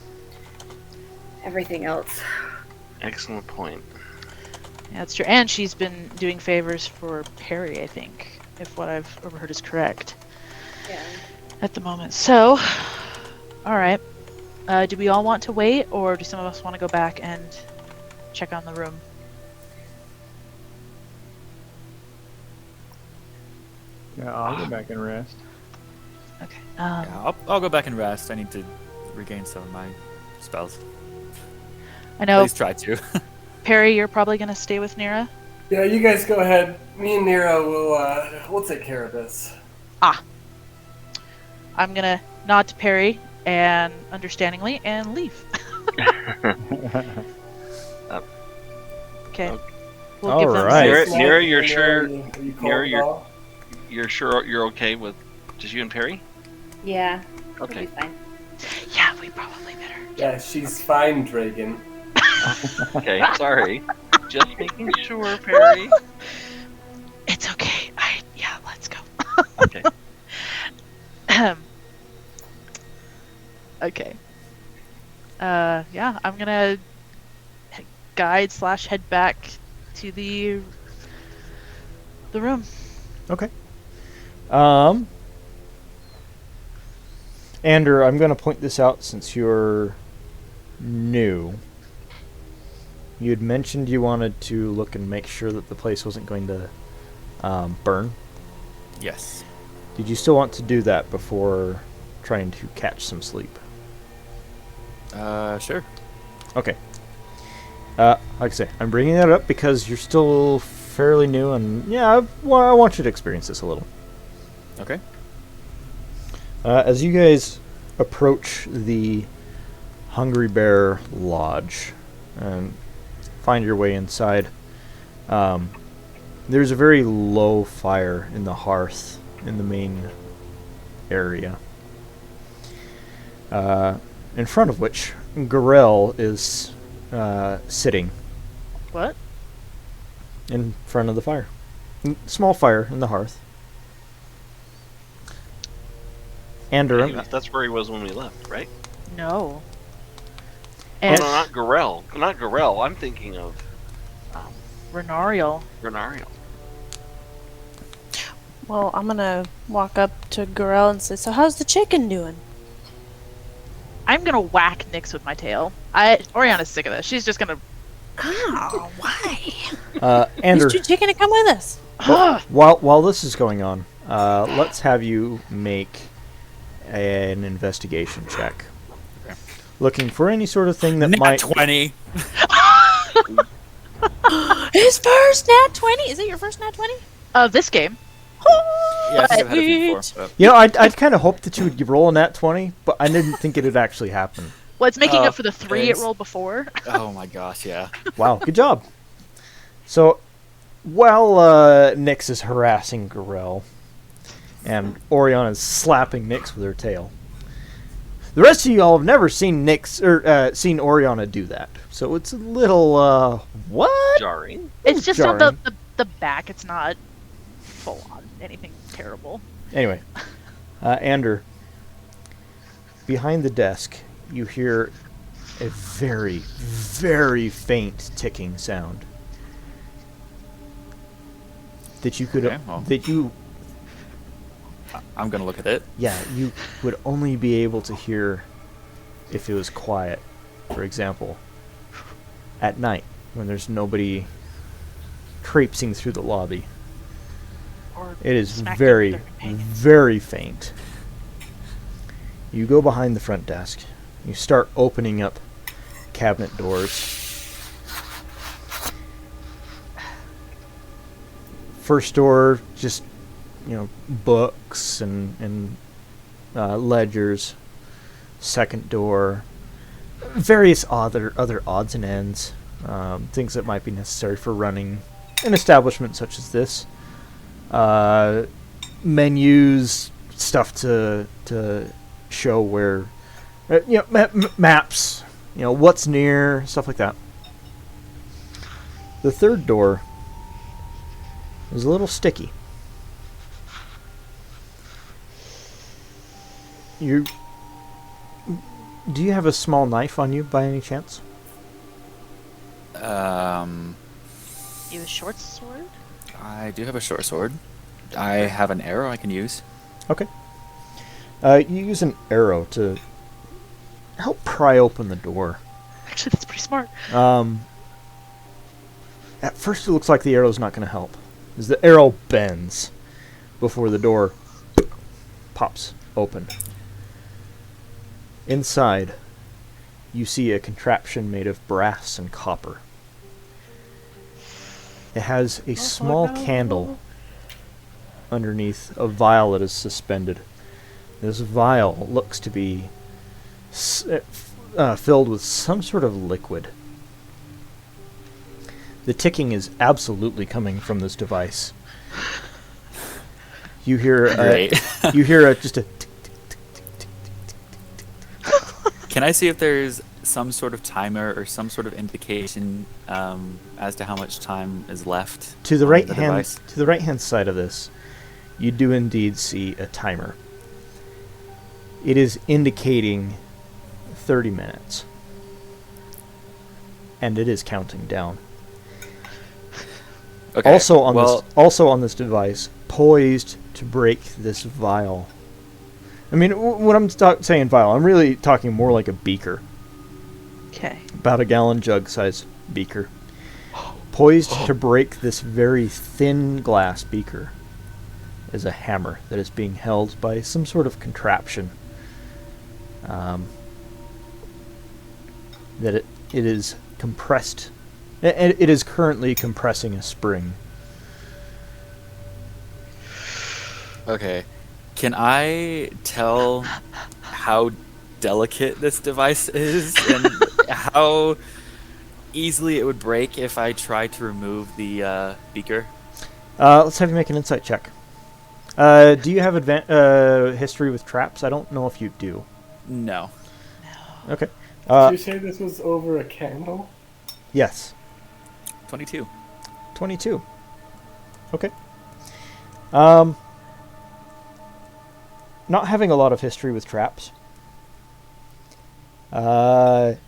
everything else. Excellent point. Yeah, that's true. And she's been doing favors for Perry, I think, if what I've overheard is correct Yeah. at the moment. So, all right. Do we all want to wait, or do some of us want to go back and check on the room? Yeah, I'll go back and rest. Okay. Yeah, I'll go back and rest. I need to regain some of my spells. I At know, least try to. Perry, you're probably going to stay with Nira. Yeah, you guys go ahead. Me and Nero we'll take care of this. I'm going to nod to Perry and understandingly and leave. Okay. We'll give them Alright. Nira, some- Nira, you're sure? Are you Nira, cold at all? You're sure you're okay with just you and Perry? Yeah. Okay. It'll be fine. Yeah, we probably better. Yeah, she's fine, Dragon. Okay. Sorry. Just making sure, Perry. It's okay. Yeah, let's go. Okay. Okay. Yeah, I'm gonna guide / head back to the room. Okay. Andrew, I'm going to point this out since you're new. You had mentioned you wanted to look and make sure that the place wasn't going to burn. Yes. Did you still want to do that before trying to catch some sleep? Sure. Okay. Like I say, I'm bringing that up because you're still fairly new, and yeah, I want you to experience this a little. Okay. As you guys approach the Hungry Bear Lodge and find your way inside, there's a very low fire in the hearth in the main area, in front of which Garel is sitting What? in front of the fire. Small fire in the hearth. Andor, That's where he was when we left, right? No. Oh, And no, not Gorel. Not Gorel. I'm thinking of Renariel. Renariel. Well, I'm gonna walk up to Gorel and say, "So how's the chicken doing?" I'm gonna whack Nyx with my tail. Oriana's sick of this. She's just gonna. Oh, why? Andor, Is your chicken to come with us? while this is going on, let's have you make an investigation check. Okay. Looking for any sort of thing that Nat might... 20. His first nat 20. Is it your first nat 20? This game. Yeah, I think I've had a few before. But... You know, I'd kind of hoped that you would roll a nat 20, but I didn't think it'd actually happen. Well, it's making Oh, up for the 3 it thanks. rolled before. Oh my gosh, yeah. Wow, good job. So, while Nyx is harassing Gorel, and Oriana's slapping Nyx with her tail, the rest of you all have never seen Nyx or seen Oriana do that. So it's a little what? Jarring. It's just on jarring. the back. It's not full on anything terrible. Anyway, Andor, behind the desk, you hear a very, very faint ticking sound that you could Okay, well. that you I'm gonna look at it. yeah, you would only be able to hear if it was quiet. For example, at night when there's nobody traipsing through the lobby. Or It is smack them with very, their companions. very faint. You go behind the front desk. You start opening up cabinet doors. First door, just, you know, books and ledgers. Second door, various other odds and ends, things that might be necessary for running an establishment such as this. Menus, stuff to show where, you know, maps, you know, what's near, stuff like that. The third door is a little sticky. Do you have a small knife on you by any chance? You have a short sword? I do have a short sword. I have an arrow I can use. Okay. You use an arrow to help pry open the door. Actually, that's pretty smart. At first it looks like the arrow's not going to help, as the arrow bends before the door pops open. Inside, you see a contraption made of brass and copper. It has a small candle underneath a vial that is suspended. This vial looks to be filled with some sort of liquid. The ticking is absolutely coming from this device. You hear Great. just a tick, tick, tick, tick, tick, tick, tick. Can I see if there's some sort of timer or some sort of indication as to how much time is left To the on right the hand, device? to the right hand side of this, you do indeed see a timer. It is indicating 30 minutes, and it is counting down. Okay. Also on well, this, device, poised to break this vial. I mean, when I'm saying vial, I'm really talking more like a beaker, Okay. about a gallon jug-sized beaker, poised to break this very thin glass beaker, is a hammer that is being held by some sort of contraption. That it is compressed. It is currently compressing a spring. okay. Can I tell how delicate this device is and how easily it would break if I tried to remove the beaker? Let's have you make an insight check. Do you have history with traps? I don't know if you do. No. Okay. Did you say this was over a candle? Yes. 22. not having a lot of history with traps, it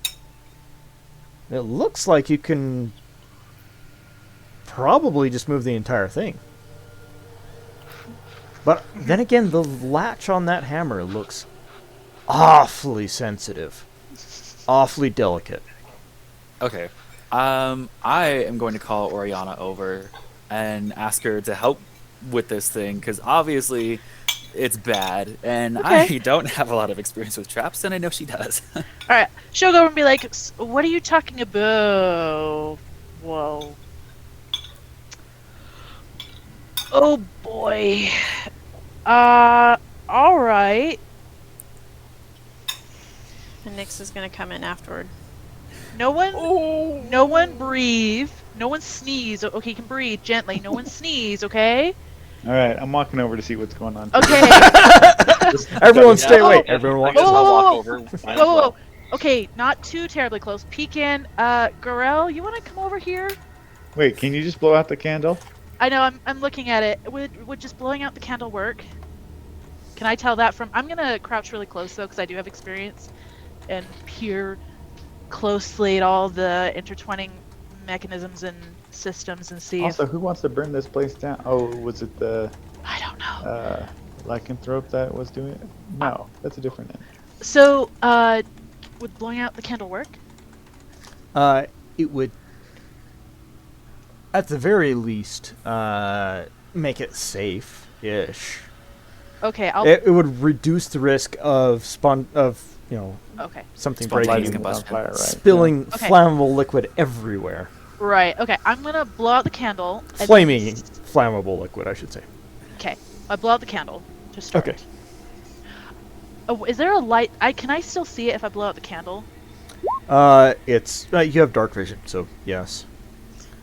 looks like you can probably just move the entire thing. But then again, the latch on that hammer looks awfully sensitive, awfully delicate. Okay. I am going to call Oriana over and ask her to help with this thing, because obviously it's bad, and Okay. I don't have a lot of experience with traps, and I know she does. All right, she'll go over and be like, "What are you talking about?" Whoa. Oh boy. All right. And Nyx is gonna come in afterward. No one breathe. No one sneeze. Okay, you can breathe gently. No one sneeze, okay? All right, I'm walking over to see what's going on. Okay. Everyone stay Yeah. away. Oh, Everyone I guess walk. I'll walk whoa, over. Might as Whoa, whoa, well. whoa. Okay, not too terribly close. Peek in. Garel, you want to come over here? Wait, can you just blow out the candle? I know, I'm looking at it. Would just blowing out the candle work? Can I tell that from... I'm gonna crouch really close, though, because I do have experience, and peer closely at all the intertwining mechanisms and systems and see Also, if... who wants to burn this place down? Oh, was it the I don't know. lycanthrope that was doing it? No, that's a different end. So, would blowing out the candle work? It would, at the very least, make it safe-ish. Okay, It would reduce the risk of Okay. something Spontaneous breaking, combustion. Fire, right? spilling Okay. flammable liquid everywhere. Right, okay, I'm gonna blow out the candle. and Flaming then- flammable liquid, I should say. Okay, I blow out the candle to start. Okay. Oh, is there a light? Can I still see it if I blow out the candle? It's you have dark vision, so yes.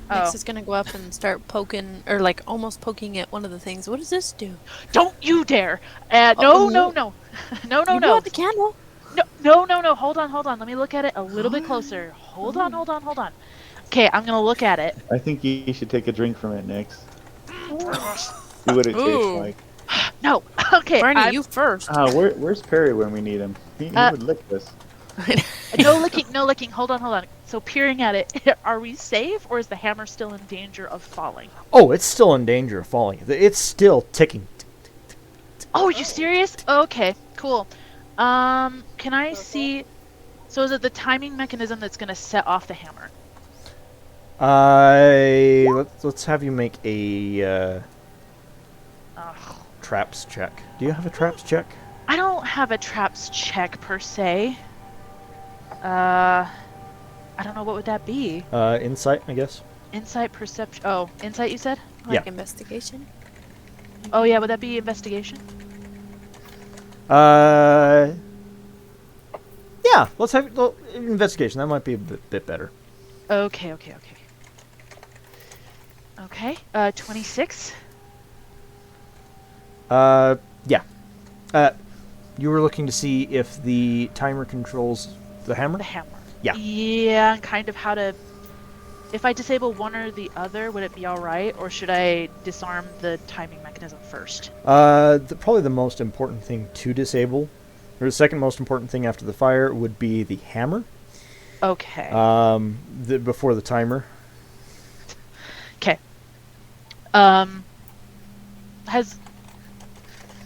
Nyx Oh. is gonna go up and start poking, or like almost poking at one of the things. What does this do? Don't you dare! Oh, No. no. No, You no. blew out the candle. No. Hold on. Let me look at it a little bit closer. Hold on. Okay, I'm gonna look at it. I think you should take a drink from it, Nyx. See what it tastes Ooh. like. No. Okay. Barney, you first. Where's Perry when we need him? He would lick this. No licking. Hold on. So peering at it, are we safe, or is the hammer still in danger of falling? Oh, it's still in danger of falling. It's still ticking. Oh, are you serious? Okay, cool. Can I see? So is it the timing mechanism that's gonna set off the hammer? Let's have you make a Ugh. traps check. Do you have a traps check? I don't have a traps check per se. I don't know, what would that be? Insight, I guess. Insight, perception. Oh, insight, you said? Like Yeah. investigation. Oh yeah, would that be investigation? Yeah. Let's have investigation. That might be a bit better. Okay. Okay. 26. Yeah. You were looking to see if the timer controls the hammer? The hammer. Yeah. Yeah, and kind of how to... If I disable one or the other, would it be alright? Or should I disarm the timing mechanism first? Probably the most important thing to disable, or the second most important thing after the fire, would be the hammer. Okay. Before the timer. Okay. I'm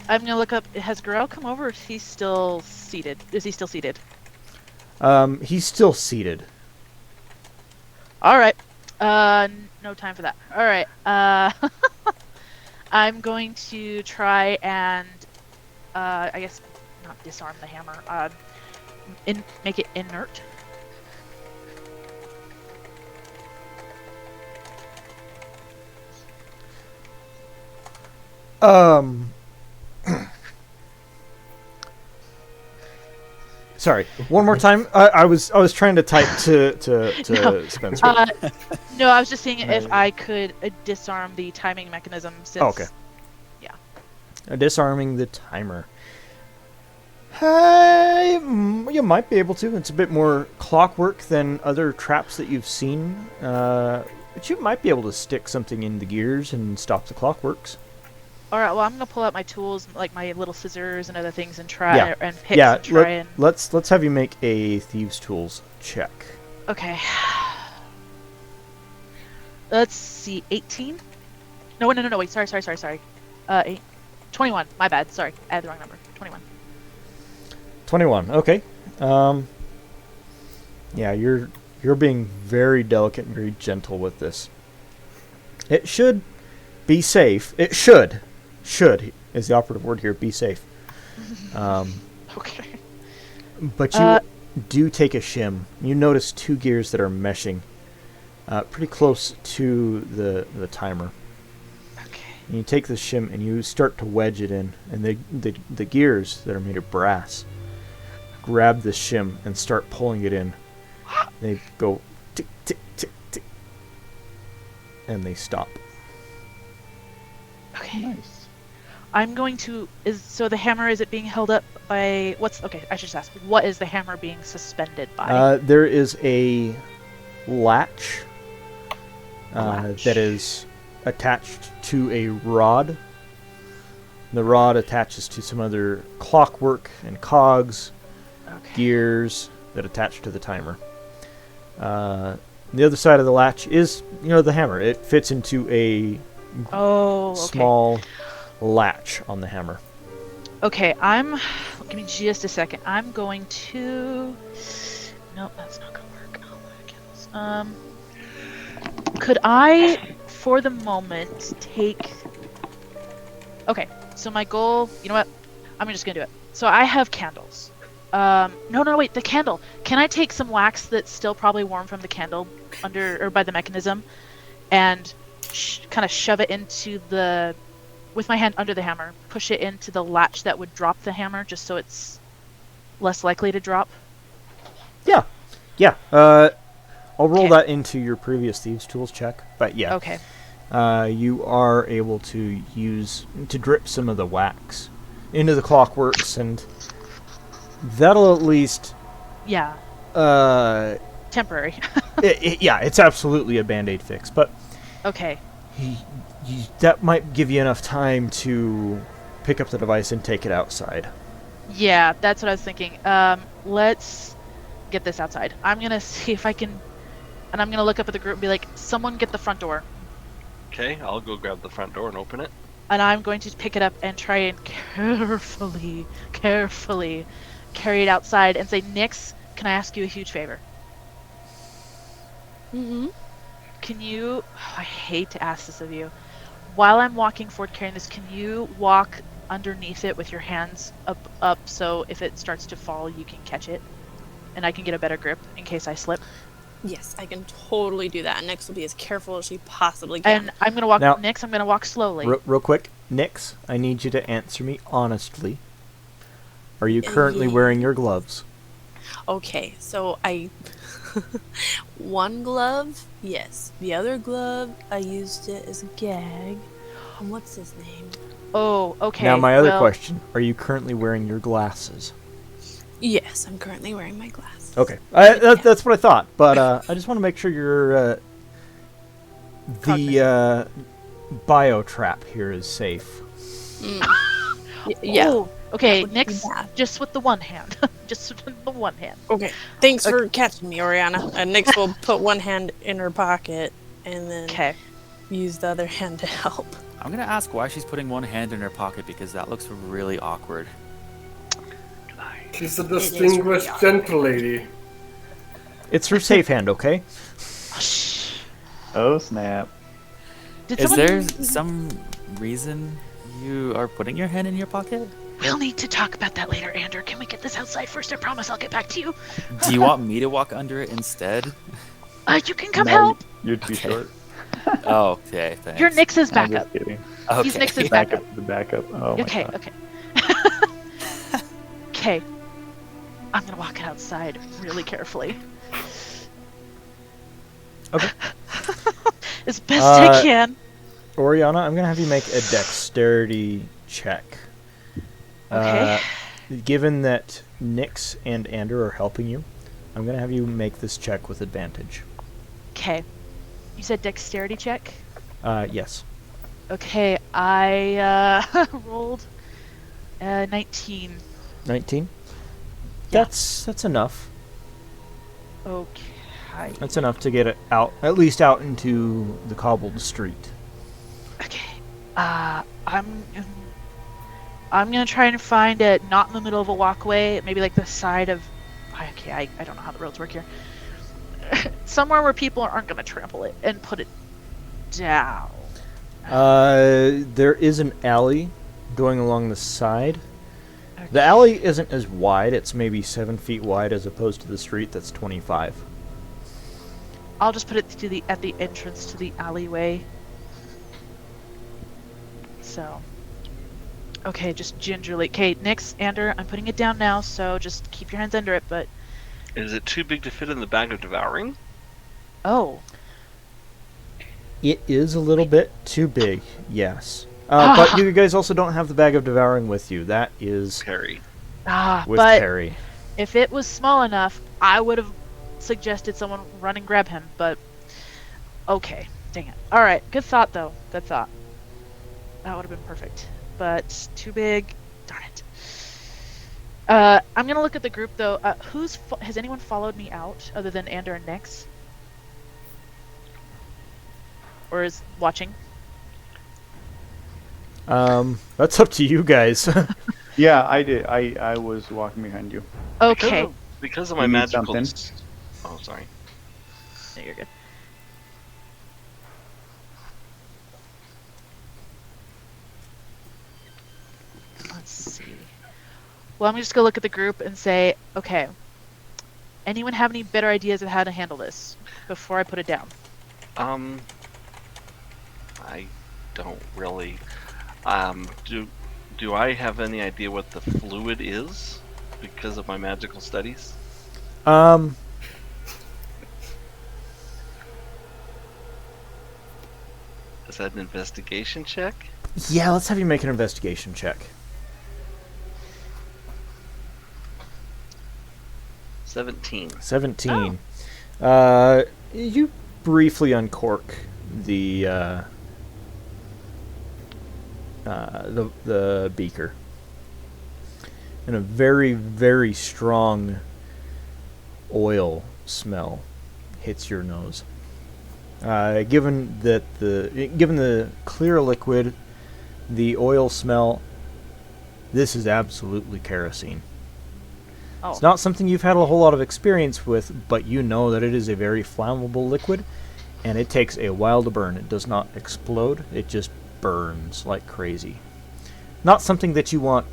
gonna look up... Has Garel come over, or is he still seated? Is he still seated? He's still seated. Alright. No time for that. Alright. I'm going to try and, I guess, not disarm the hammer. Make it inert. Sorry, one more time. I was trying to type to No. Spencer. No, I was just seeing if I could disarm the timing mechanism since... Okay. Yeah. Disarming the timer. You might be able to. It's a bit more clockwork than other traps that you've seen. But you might be able to stick something in the gears and stop the clockworks. All right. Well, I'm gonna pull out my tools, like my little scissors and other things, and try Yeah. and picks Yeah, and try and. let's have you make a thieves' tools check. Okay. Let's see. 18. No. Wait. Sorry. 21. My bad. Sorry. I had the wrong number. 21. 21. Okay. Yeah, you're being very delicate and very gentle with this. It should be safe. It should is the operative word here. Be safe. Okay. But you do take a shim. You notice 2 gears that are meshing pretty close to the timer. Okay. And you take the shim and you start to wedge it in, and the gears that are made of brass grab the shim and start pulling it in. They go tick, tick, tick, tick, and they stop. Okay. Nice. I'm going to. So the hammer, is it being held up by okay? I should just ask. What is the hammer being suspended by? There is a latch, that is attached to a rod. The rod attaches to some other clockwork and cogs, gears that attach to the timer. The other side of the latch is, the hammer. It fits into a small latch on the hammer. Okay, give me just a second. I'm going to. Nope, that's not gonna work. Oh my goodness. Could I, for the moment, take? Okay, so my goal. You know what? I'm just gonna do it. So I have candles. No, wait, the candle. Can I take some wax that's still probably warm from the candle by the mechanism, and kind of shove it into with my hand under the hammer, push it into the latch that would drop the hammer, just so it's less likely to drop? Yeah. I'll roll that into your previous thieves' tools check, but yeah. Okay. You are able to drip some of the wax into the clockworks, and that'll at least... Yeah. Temporary. It's absolutely a Band-Aid fix, but... Okay. That might give you enough time to pick up the device and take it outside. Yeah, that's what I was thinking. Let's get this outside. I'm going to see if I can... And I'm going to look up at the group and be like, someone get the front door. Okay, I'll go grab the front door and open it. And I'm going to pick it up and try and carefully carry it outside and say, Nix, can I ask you a huge favor? Mm-hmm. Can you... I hate to ask this of you. While I'm walking forward carrying this, can you walk underneath it with your hands up so if it starts to fall, you can catch it? And I can get a better grip in case I slip? Yes, I can totally do that. Nix will be as careful as she possibly can. And I'm going to walk... Now, Nix, I'm going to walk slowly. Real quick, Nix, I need you to answer me honestly. Are you currently wearing your gloves? Okay, so one glove, yes. The other glove, I used it as a gag. And what's his name? Oh, okay. Now, my other question. Are you currently wearing your glasses? Yes, I'm currently wearing my glasses. Okay. That's what I thought. But I just want to make sure you're... the bio trap here is safe. Yeah. Oh, okay, Nix, just with the one hand. Just with the one hand. Okay. Thanks for catching me, Oriana. And Nix will put one hand in her pocket and then use the other hand to help. I'm gonna ask why she's putting one hand in her pocket because that looks really awkward. She's a distinguished gentle lady. It's her safe hand, okay? Oh, snap. Is there some reason you are putting your hand in your pocket? We'll need to talk about that later, Andrew. Can we get this outside first? I promise I'll get back to you. Do you want me to walk under it instead? You can come help. You're too short. Oh, okay, thanks. You're Nix's I'm backup. just kidding. Okay. He's Nix's backup. The backup. Oh, Okay, my God. okay. Okay. I'm gonna walk it outside really carefully. Okay. As best I can. Oriana, I'm going to have you make a dexterity check. Okay. Given that Nix and Andrew are helping you, I'm going to have you make this check with advantage. Okay. You said dexterity check? Yes. Okay, I rolled 19. 19. Yeah. That's enough. Okay. That's enough to get it out, at least out into the cobbled street. Okay. I'm gonna try and find it not in the middle of a walkway, maybe like the side of. Okay, I don't know how the roads work here. Somewhere where people aren't gonna trample it and put it down. There is an alley going along the side. Okay. The alley isn't as wide. It's maybe 7 feet wide as opposed to the street that's 25. I'll just put it at the entrance to the alleyway. So. Okay, just gingerly. Okay, Nix, Ander, I'm putting it down now, so just keep your hands under it, but... Is it too big to fit in the bag of devouring? Oh. It is a little bit too big, yes. But you guys also don't have the bag of devouring with you. That is Perry. with But Perry. if it was small enough, I would have suggested someone run and grab him, but... Okay, dang it. Alright, good thought, though. Good thought. That would have been perfect. But too big. Darn it. I'm gonna look at the group though. Has anyone followed me out other than Ander and Nix? Or is watching? That's up to you guys. Yeah, I did. I was walking behind you. Okay. Because of my You need magical... something? Oh, sorry. No, you're good. Let's see. Well, I'm just gonna look at the group and say, okay, anyone have any better ideas of how to handle this before I put it down? I don't really. Do I have any idea what the fluid is because of my magical studies? Is that an investigation check? Yeah, let's have you make an investigation check. 17. 17. You briefly uncork the beaker, and a very, very strong oil smell hits your nose. Given the clear liquid, the oil smell, this is absolutely kerosene. Oh. It's not something you've had a whole lot of experience with, but you know that it is a very flammable liquid, and it takes a while to burn. It does not explode, it just burns like crazy. Not something that you want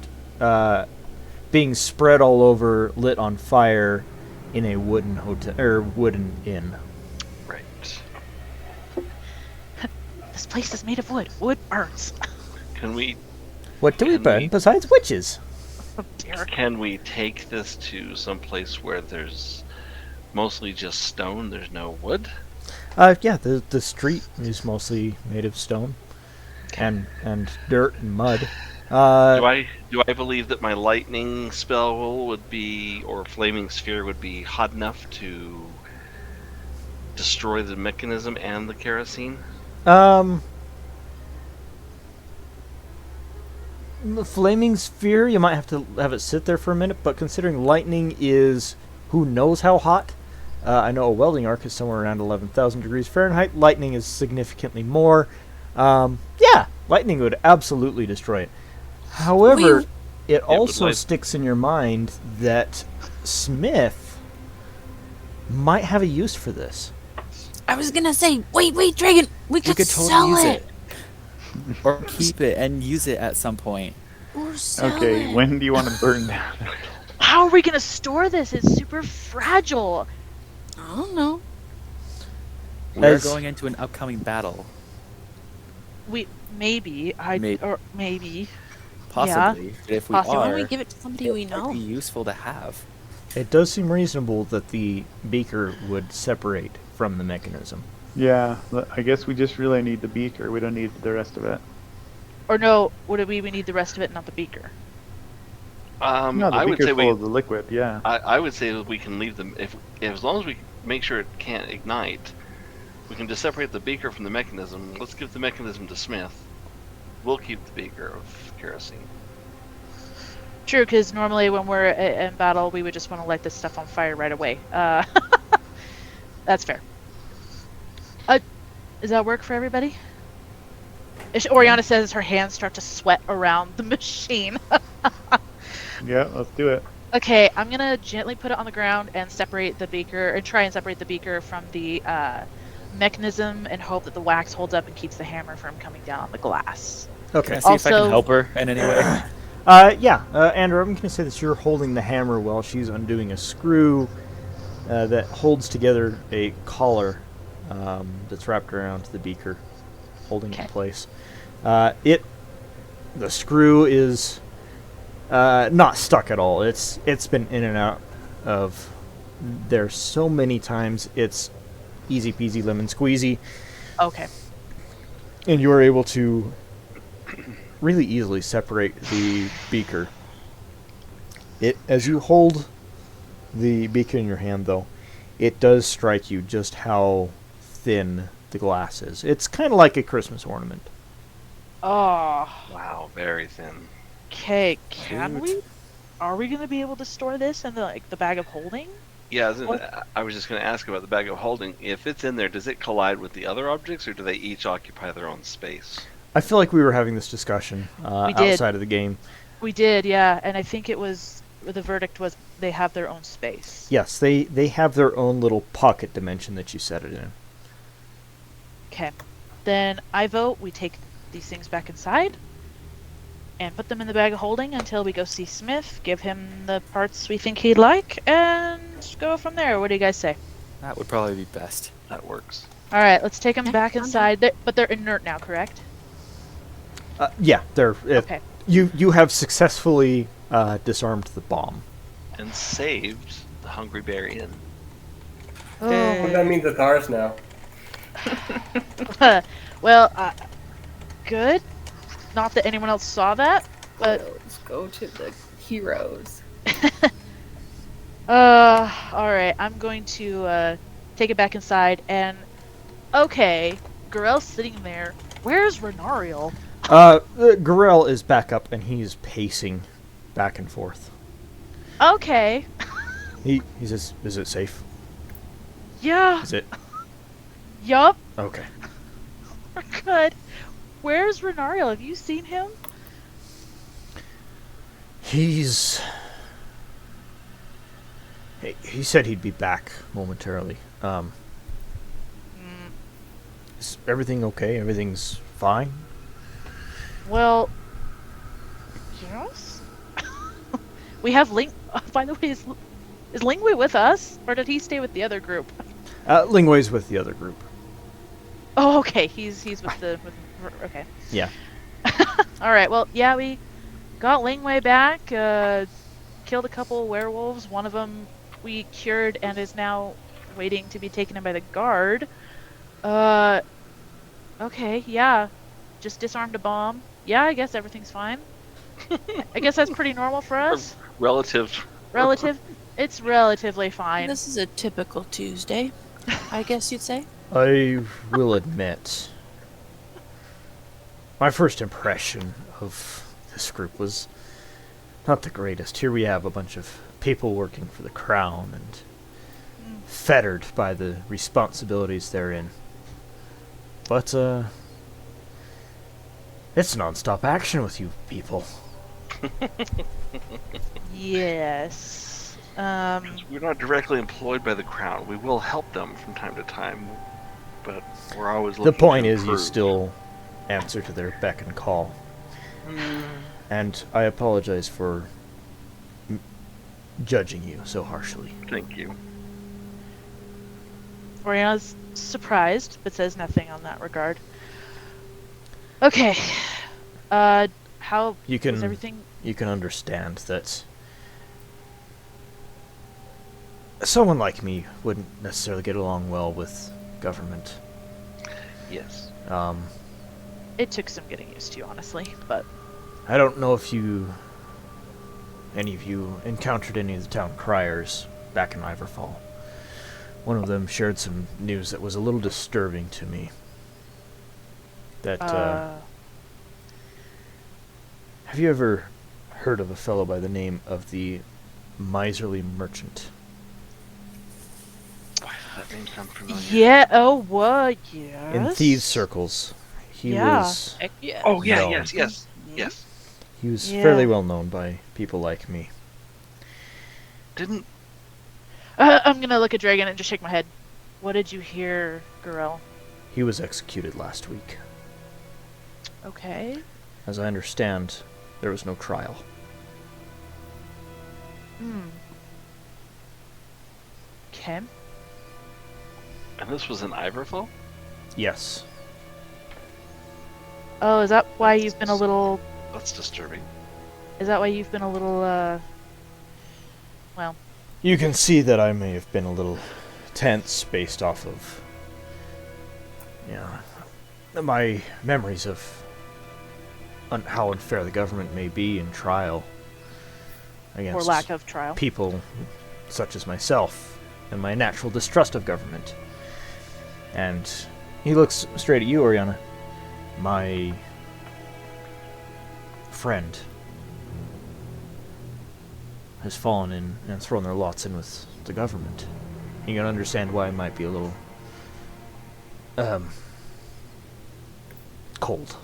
being spread all over, lit on fire in a wooden hotel or wooden inn. Right. This place is made of wood. Wood burns. Can we What do we Can burn we- besides witches? Oh dear. can we take this to some place where there's mostly just stone? There's no wood. Yeah, the street is mostly made of stone and dirt and mud. Do I believe that my lightning spell would be, or flaming sphere would be hot enough to destroy the mechanism and the kerosene? The flaming sphere, you might have to have it sit there for a minute, but considering lightning is who knows how hot, I know a welding arc is somewhere around 11,000 degrees Fahrenheit. Lightning is significantly more. Yeah, lightning would absolutely destroy it. However, it also light- sticks in your mind that Smith might have a use for this. I was gonna say, wait, Dragon, we could totally sell use it. Or keep it and use it at some point. Or sell Okay, it. when do you want to burn down? How are we gonna store this? It's super fragile. I don't know. We're As- going into an upcoming battle. Maybe Possibly. But if we Possibly. Why are, don't we give it to somebody we it might know? be useful to have. It does seem reasonable that the beaker would separate from the mechanism. Yeah, I guess we just really need the beaker. We don't need the rest of it. Or no, we need the rest of it, not the beaker. No, the I would beaker's say full we. of the liquid. Yeah. I would say that we can leave them if as long as we make sure it can't ignite. We can just separate the beaker from the mechanism. Let's give the mechanism to Smith. we'll keep the beaker of kerosene. True, because normally when we're in battle, we would just want to light this stuff on fire right away. That's fair. Does that work for everybody? Oriana says her hands start to sweat around the machine. Yeah, let's do it. Okay, I'm gonna gently put it on the ground and separate the beaker, and try and separate the beaker from the mechanism, and hope that the wax holds up and keeps the hammer from coming down on the glass. Okay. Can I see if I Also- can help her in any way? Andrew, I'm going to say that you're holding the hammer while she's undoing a screw that holds together a collar that's wrapped around the beaker, holding it in Okay. place. The screw is not stuck at all. It's been in and out of there so many times. It's easy peasy lemon squeezy, Okay. and you are able to really easily separate the beaker. As you hold the beaker in your hand, though, it does strike you just how thin the glass is. It's kind of like a Christmas ornament. Oh. Wow, very thin. Okay, can Shoot. we? Are we gonna be able to store this in the bag of holding? Yeah, What? I was just going to ask about the bag of holding. If it's in there, does it collide with the other objects, or do they each occupy their own space? I feel like we were having this discussion We did. outside of the game. We did, yeah, and I think it was the verdict was they have their own space. Yes, they have their own little pocket dimension that you set it in. Okay, then I vote we take these things back inside and put them in the bag of holding until we go see Smith, give him the parts we think he'd like, and go from there. What do you guys say? That would probably be best. That works. All right, let's take them Okay, back I'm inside. But they're inert now, correct? Yeah, they're Okay. you have successfully disarmed the bomb. And saved the Hungry Bear Inn. Well, that means it's ours now. Well, good. Not that anyone else saw that, but Let's go to the heroes. all right. I'm going to take it back inside. And okay, Garel's sitting there. Where's Renariel? Garel is back up and he's pacing back and forth. Okay. He says, "Is it safe? Yeah. Is it Yup. okay?" We're good. Where's Renariel? Have you seen him? He said he'd be back momentarily. Is everything okay? Everything's fine? Well, yes. We have Ling. By the way, is Lingwei with us, or did he stay with the other group? Lingwei's with the other group. Oh, okay. He's with the okay. Yeah. All right. Well, yeah, we got Lingwei back. Killed a couple werewolves. One of them we cured and is now waiting to be taken in by the guard. Okay. Yeah. Just disarmed a bomb. Yeah, I guess everything's fine. I guess that's pretty normal for us. Relative. Relative. It's relatively fine. This is a typical Tuesday, I guess you'd say. I will admit, my first impression of this group was not the greatest. Here we have a bunch of people working for the crown and fettered by the responsibilities therein. But, it's non-stop action with you people. Yes. We're not directly employed by the crown. We will help them from time to time, but we're always looking The point to is you improve. still answer to their beck and call. And I apologize for judging you so harshly. Thank you. Oriana's surprised, but says nothing on that regard. Okay. How You is can everything? you can understand that someone like me wouldn't necessarily get along well with government. Yes. It took some getting used to, honestly, but I don't know if any of you encountered any of the town criers back in Iverfall. One of them shared some news that was a little disturbing to me. That Have you ever heard of a fellow by the name of the Miserly Merchant? Why does that name sound familiar? Yeah. Oh, what? Yes. In thieves' circles, he Yeah. was Heck yeah. Oh yeah, No. yes. he was Yeah. fairly well known by people like me. Didn't I'm gonna look at Dragon and just shake my head. What did you hear, Gorell? He was executed last week. Okay. As I understand, there was no trial. Okay. and this was in Iverfell? Yes. Oh, is that why you've been a little? That's disturbing. Is that why you've been a little? Well, You can see that I may have been a little tense based off of, my memories of how unfair the government may be in trial against or lack of trial. people such as myself and my natural distrust of government. And he looks straight at you, Oriana. My friend has fallen in and thrown their lots in with the government. You can understand why it might be a little cold.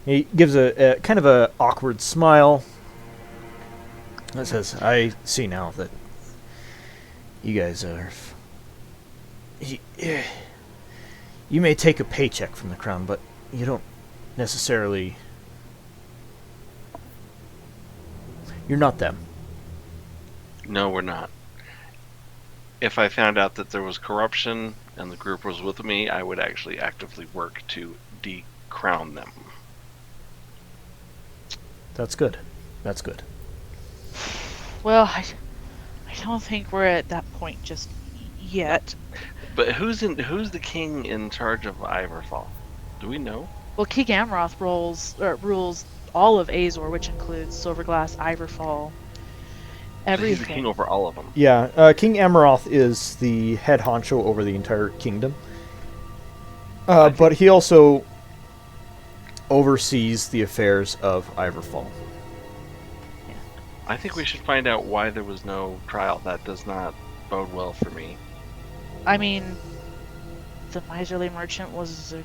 He gives a kind of a awkward smile that says, "I see now that you guys are. You may take a paycheck from the crown, but you don't necessarily. You're not them." No, we're not. If I found out that there was corruption and the group was with me, I would actually actively work to decrown them. That's good. That's good. Well, I don't think we're at that point just yet. But who's the king in charge of Iverfall? Do we know? Well, King Amroth rules all of Azor, which includes Silverglass, Iverfall, So he's the everything. king over all of them. Yeah, King Amaroth is the head honcho over the entire kingdom. But he also oversees the affairs of Iverfall. I think we should find out why there was no trial. That does not bode well for me. I mean, the Miserly Merchant was a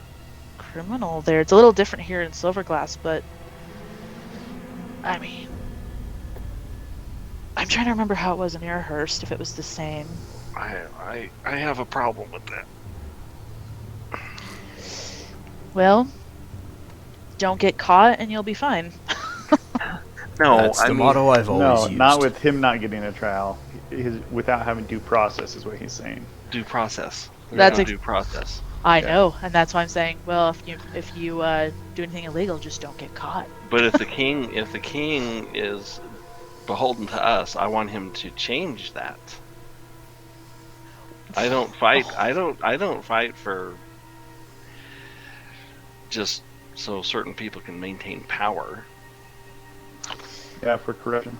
criminal there. It's a little different here in Silverglass, but I mean, I'm trying to remember how it was in Airhurst, if it was the same. I have a problem with that. Well, don't get caught and you'll be fine. No, That's the motto I've No, always used. not with him not getting a trial. Without having due process is what he's saying. due process. That's Due process. I Yeah. know, and that's why I'm saying, well, if you do anything illegal, just don't get caught. But if the king is beholden to us, I want him to change that. I don't fight. I don't fight for just so certain people can maintain power. Yeah, for corruption.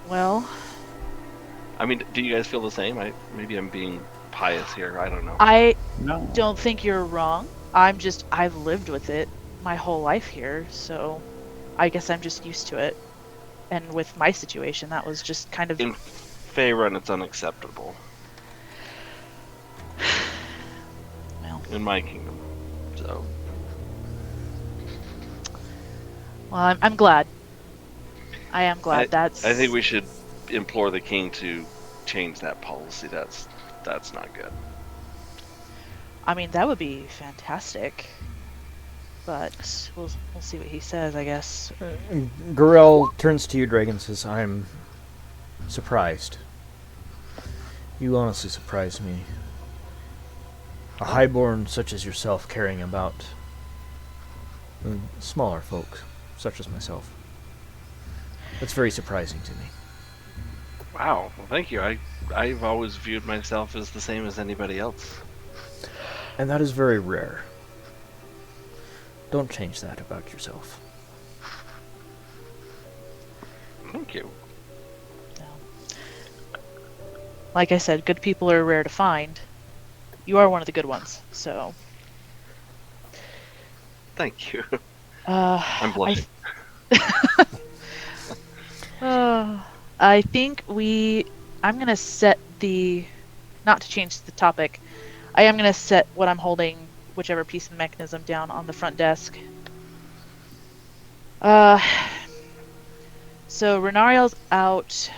Well, I mean, do you guys feel the same? Maybe I'm being pious here. I don't know. I No. don't think you're wrong. I've lived with it my whole life here, so I guess I'm just used to it. And with my situation, that was just kind of... In Faerun, it's unacceptable. Well, In my kingdom. So, well, I'm glad. I am glad. I think we should implore the king to change that policy. That's not good. I mean, that would be fantastic. But we'll see what he says, I guess. Gorell turns to you, Dragon, and says, "I'm surprised. You honestly surprised me. A highborn such as yourself caring about smaller folk, such as myself. That's very surprising to me." Wow. Well, thank you. I've always viewed myself as the same as anybody else. And that is very rare. Don't change that about yourself. Thank you. Like I said, good people are rare to find. You are one of the good ones, so... Thank you. I'm I'm blushing. I think I'm gonna set the, not to change the topic, I am gonna set what I'm holding, whichever piece of mechanism, down on the front desk. So Renariel's out.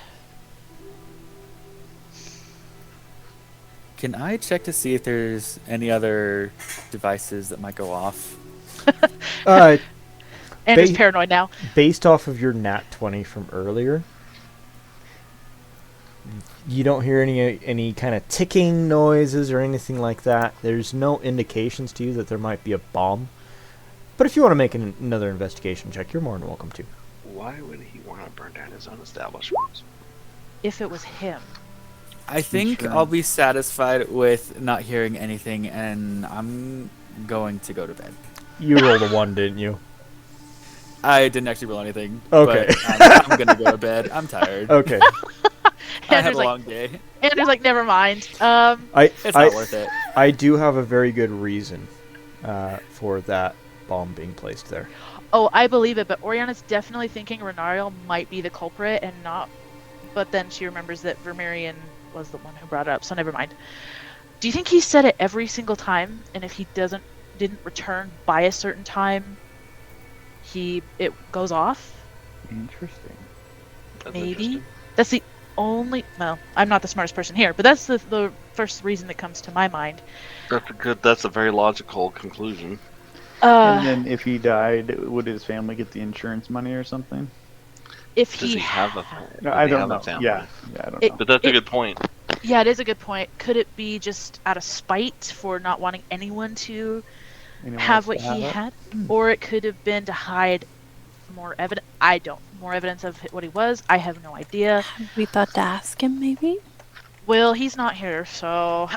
Can I check to see if there's any other devices that might go off? Andrew's Ba- paranoid now. Based off of your nat 20 from earlier, you don't hear any kind of ticking noises or anything like that. There's no indications to you that there might be a bomb. But if you want to make another investigation check, you're more than welcome to. Why would he want to burn down his own establishment? If it was him. I think I'll be satisfied with not hearing anything, and I'm going to go to bed. You rolled a 1, didn't you? I didn't actually roll anything. Okay. But I'm gonna go to bed. I'm tired. Okay. I had a like- long day. Andrew's like, never mind. It's not worth it. I do have a very good reason for that bomb being placed there. Oh, I believe it, but Oriana's definitely thinking Renariel might be the culprit and not. But then she remembers that Vermirion was the one who brought it up, so never mind. Do you think he said it every single time, and if he didn't return by a certain time, it goes off? Interesting. That's Maybe. interesting. That's the only. Well, I'm not the smartest person here, but that's the first reason that comes to my mind. That's a very logical conclusion. And then if he died, would his family get the insurance money or something? If Does he have a? No, does I he don't have a know. family? Yeah, I don't It- know. But that's a good point. Yeah, it is a good point. Could it be just out of spite for not wanting anyone to Anyone have else what to he it? had? Or it could have been to hide more evidence. More evidence of what he was. I have no idea. We thought to ask him, maybe? Well, he's not here, so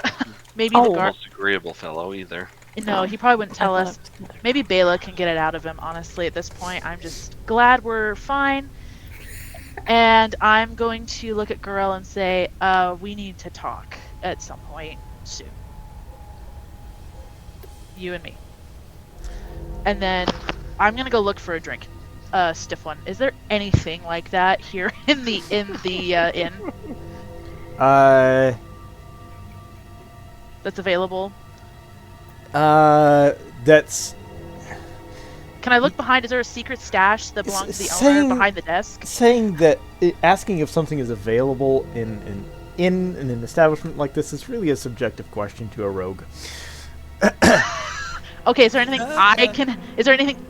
maybe Oh. the guard. Most agreeable fellow either. No, he probably wouldn't tell I thought us. it was another- Maybe Bela can get it out of him, honestly, at this point. I'm just glad we're fine. And I'm going to look at Gurel and say, we need to talk at some point soon. You and me. And then I'm going to go look for a drink. Stiff one. Is there anything like that here in the inn that's available? That's Can I look behind? Is there a secret stash that belongs to the saying- owner behind the desk? saying that asking if something is available in an establishment like this is really a subjective question to a rogue. Okay, is there anything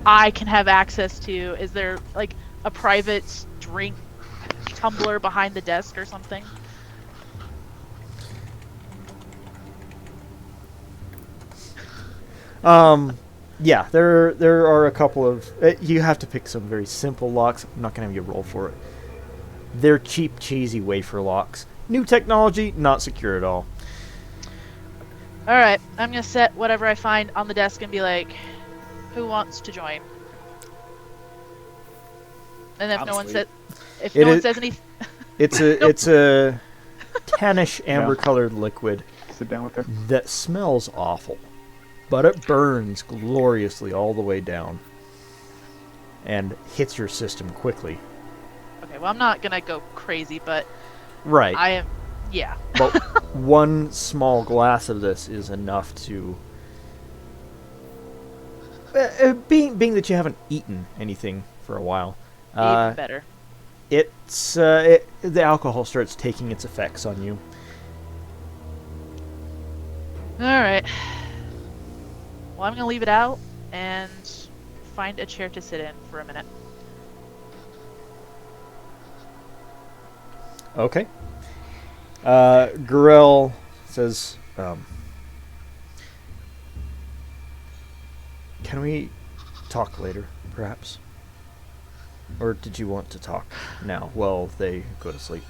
I can have access to? Is there like a private drink tumbler behind the desk or something? Yeah, there are a couple of you have to pick some very simple locks. I'm not gonna have you roll for it. They're cheap, cheesy wafer locks. New technology, not secure at all. All right, I'm gonna set whatever I find on the desk and be like, "Who wants to join?" And if I'm no one asleep. says, if It no one is- says anything, It's a tannish amber-colored liquid Sit down with her. that smells awful, but it burns gloriously all the way down and hits your system quickly. okay, well I'm not gonna go crazy, but Right. I am, yeah. But one small glass of this is enough to. Being that you haven't eaten anything for a while, Even better. the alcohol starts taking its effects on you. All right. Well, I'm gonna leave it out and find a chair to sit in for a minute. Okay. Gurel says, "Can we talk later, perhaps? Or did you want to talk now while they go to sleep?"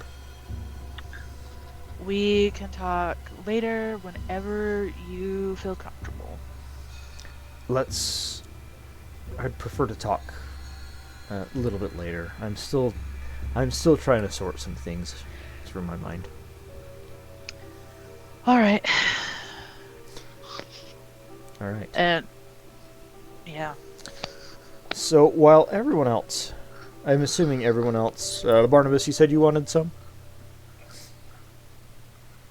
We can talk later whenever you feel comfortable. I'd prefer to talk a little bit later. I'm still trying to sort some things through my mind. All right. All right. And yeah. So while everyone else I'm assuming everyone else. Barnabas, you said you wanted some?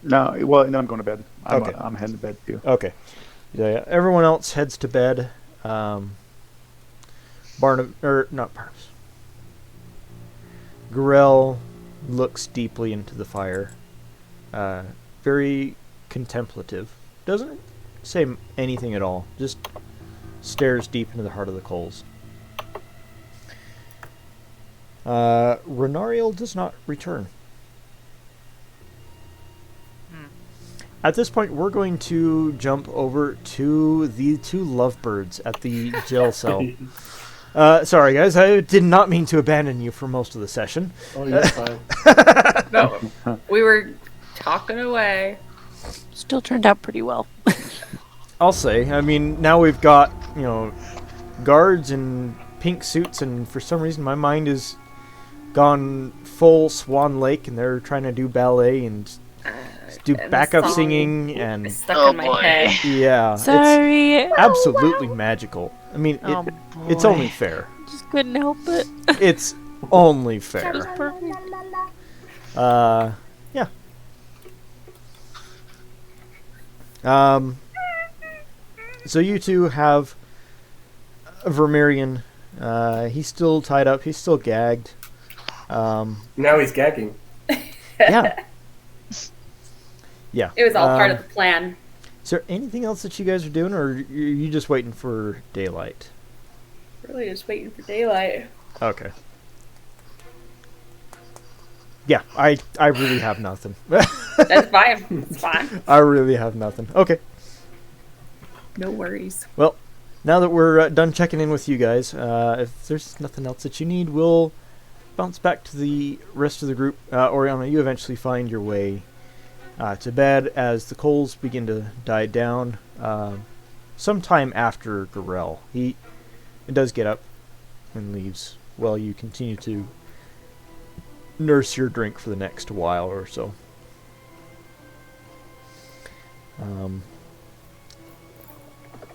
No, well, no, I'm going to bed. Okay. I'm heading to bed too. Okay. Yeah, everyone else heads to bed. Not Barnabas. Garel looks deeply into the fire. Very contemplative. Doesn't say anything at all. Just stares deep into the heart of the coals. Renariel does not return. At this point, we're going to jump over to the two lovebirds at the jail cell. Sorry, guys. I did not mean to abandon you for most of the session. Oh, you're fine. No, we were talking away. Still turned out pretty well. I'll say. I mean, now we've got, guards in pink suits, and for some reason my mind is gone full Swan Lake, and they're trying to do ballet and do And the backup song singing, and is stuck in my head. yeah, Sorry. it's absolutely magical. I mean, Oh, it's boy. only fair. Just couldn't help it. It's only It was fair. perfect. Yeah. So you two have Vermirion. He's still tied up. He's still gagged. Now he's gagging. Yeah. Yeah. It was all part of the plan. Is there anything else that you guys are doing, or are you just waiting for daylight? Really just waiting for daylight. Okay. Yeah, I really have nothing. That's fine. It's fine. I really have nothing. Okay. No worries. Well, now that we're done checking in with you guys, if there's nothing else that you need, we'll bounce back to the rest of the group. Oriana, you eventually find your way to bed as the coals begin to die down. Sometime after Garel, he does get up and leaves while you continue to nurse your drink for the next while or so.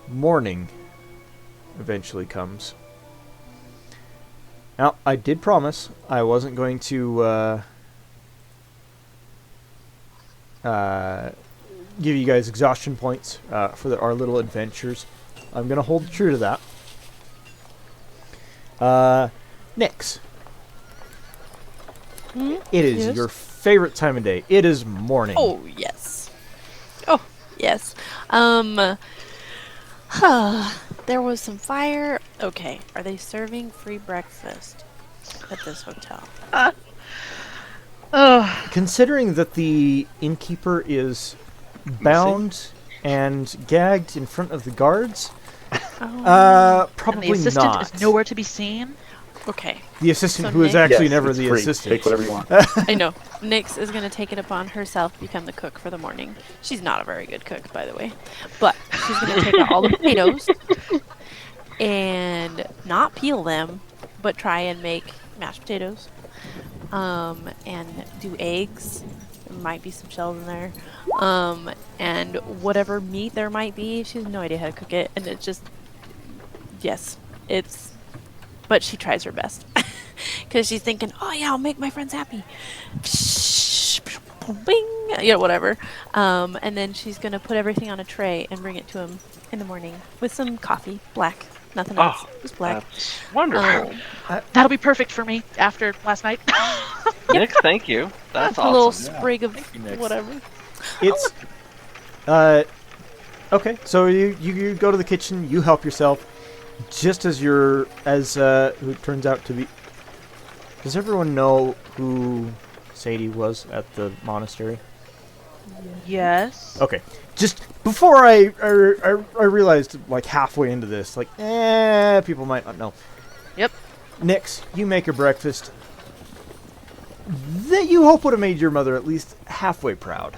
Morning eventually comes. Now, I did promise I wasn't going to give you guys exhaustion points for our little adventures. I'm going to hold true to that. Nyx. It is Yes? your favorite time of day. It is morning. Oh, yes. Oh, yes. There was some fire. Okay, are they serving free breakfast at this hotel? Considering that the innkeeper is bound and gagged in front of the guards, Oh, And probably the assistant not. is nowhere to be seen. okay. The assistant, So who is Nyx- actually Yes, never it's the free. assistant. Take whatever you want. I know. Nyx is going to take it upon herself to become the cook for the morning. She's not a very good cook, by the way. But she's going to take out all the potatoes and not peel them, but try and make mashed potatoes. And do eggs. There might be some shells in there. And whatever meat there might be, she has no idea how to cook it. And it's just, yes, it's, but she tries her best. Because she's thinking, oh yeah, I'll make my friends happy. Bing, whatever. And then she's going to put everything on a tray and bring it to him in the morning with some coffee, black, nothing else, just black. That's wonderful. That'll be perfect for me after last night. Nick, thank you. That's a little awesome. sprig of you, Nyx. whatever. It's okay. So you go to the kitchen, you help yourself. Just as who turns out to be. Does everyone know who Sadie was at the monastery? Yes. Okay. Just before I realized, like, halfway into this, like, people might not know. Yep. Nyx, you make a breakfast that you hope would have made your mother at least halfway proud.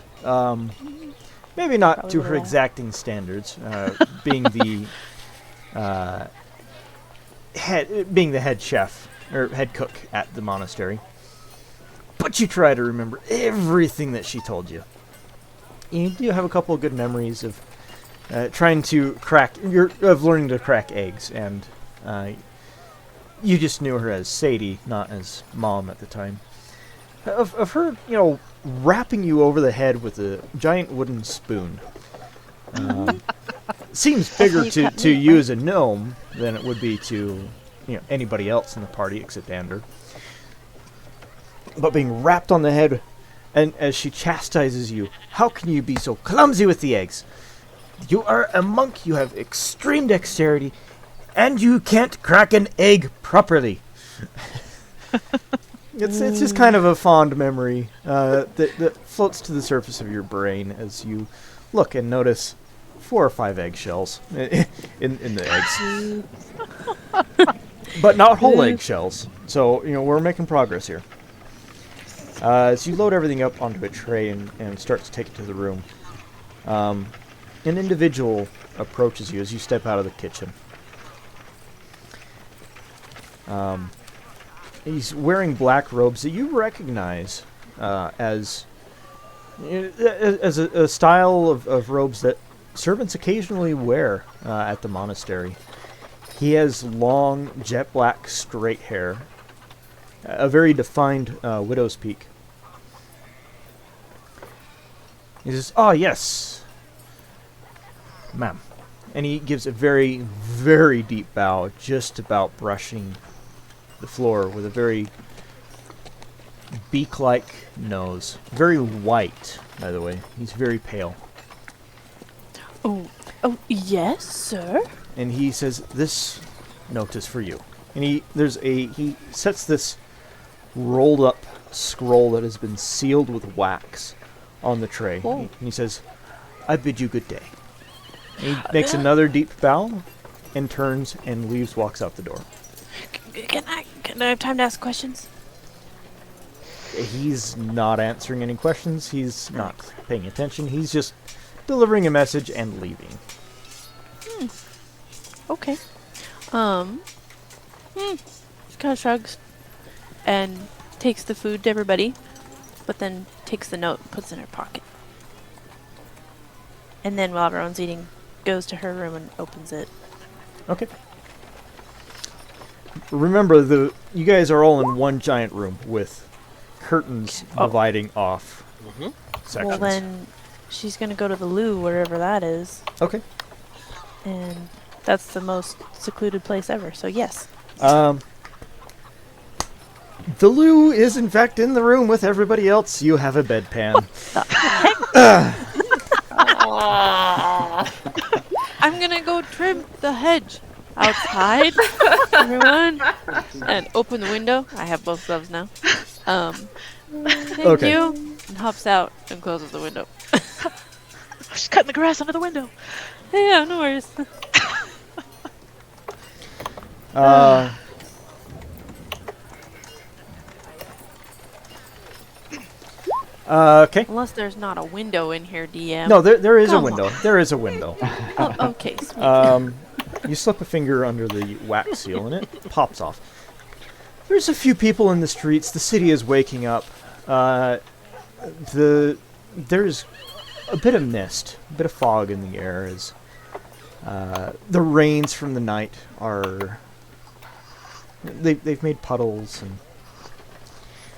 Maybe not Probably to her would've. exacting standards, being the head chef or head cook at the monastery. But you try to remember everything that she told you. You do have a couple of good memories of learning to crack eggs, and you just knew her as Sadie, not as Mom at the time. Of her, wrapping you over the head with a giant wooden spoon. Seems bigger you to cut meat, you right? as a gnome than it would be to anybody else in the party except Ander. But being wrapped on the head, and as she chastises you, how can you be so clumsy with the eggs? You are a monk, you have extreme dexterity, and you can't crack an egg properly. It's just kind of a fond memory that floats to the surface of your brain as you look and notice 4 or 5 eggshells in the eggs. But not whole eggshells. So, we're making progress here. As you load everything up onto a tray and start to take it to the room, an individual approaches you as you step out of the kitchen. He's wearing black robes that you recognize as a style of robes that servants occasionally wear at the monastery. He has long, jet black, straight hair, a very defined widow's peak. He says, "Ah, yes, ma'am." And he gives a very, very deep bow, just about brushing the floor with a very beak-like nose. Very white, by the way. He's very pale. Oh, yes, sir. And he says, "This note is for you." And he sets this rolled up scroll that has been sealed with wax on the tray. Oh. And he says, "I bid you good day." And he makes another deep bow and turns and leaves, walks out the door. Can I have time to ask questions? He's not answering any questions. He's not paying attention. He's just delivering a message and leaving. Okay. Just kind of shrugs and takes the food to everybody, but then takes the note and puts it in her pocket. And then while everyone's eating, goes to her room and opens it. Okay. Remember, you guys are all in one giant room with curtains dividing off sections. Well, then she's gonna go to the loo, wherever that is, Okay. and that's the most secluded place ever. So yes. The loo is in fact in the room with everybody else. You have a bedpan. I'm gonna go trim the hedge outside, everyone, and open the window. I have both gloves now. Thank Okay. you. And hops out and closes the window. She's cutting the grass under the window. Yeah, no worries. Okay. Unless there's not a window in here, DM. No, there is a Come window. on. There is a window. Oh, okay, sweet. You slip a finger under the wax seal and it pops off. There's a few people in the streets. The city is waking up. There's a bit of mist, a bit of fog in the air as the rains from the night are. They've made puddles, and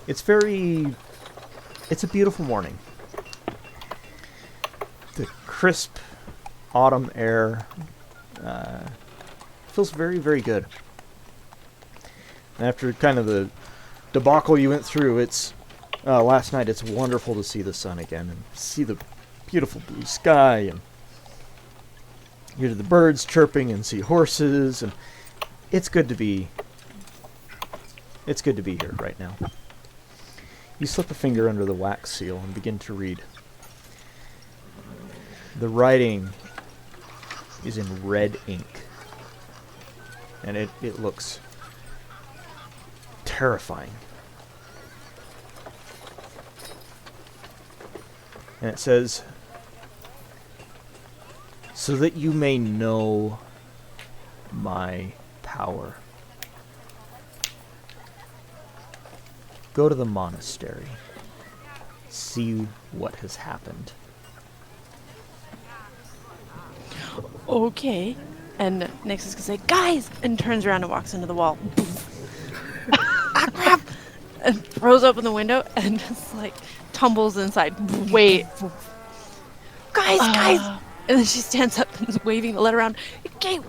it's a beautiful morning. The crisp autumn air feels very, very good. And after kind of the debacle you went through, it's last night. It's wonderful to see the sun again and see the beautiful blue sky and hear the birds chirping and see horses, and it's good to be. It's good to be here right now. You slip a finger under the wax seal and begin to read. The writing is in red ink, and it looks terrifying. And it says, "So that you may know my power. Go to the monastery. See what has happened." Okay. And Nyx is gonna say, "Guys!" and turns around and walks into the wall. and throws open the window and just like tumbles inside. Wait. Guys! And then she stands up and is waving the letter around. Okay,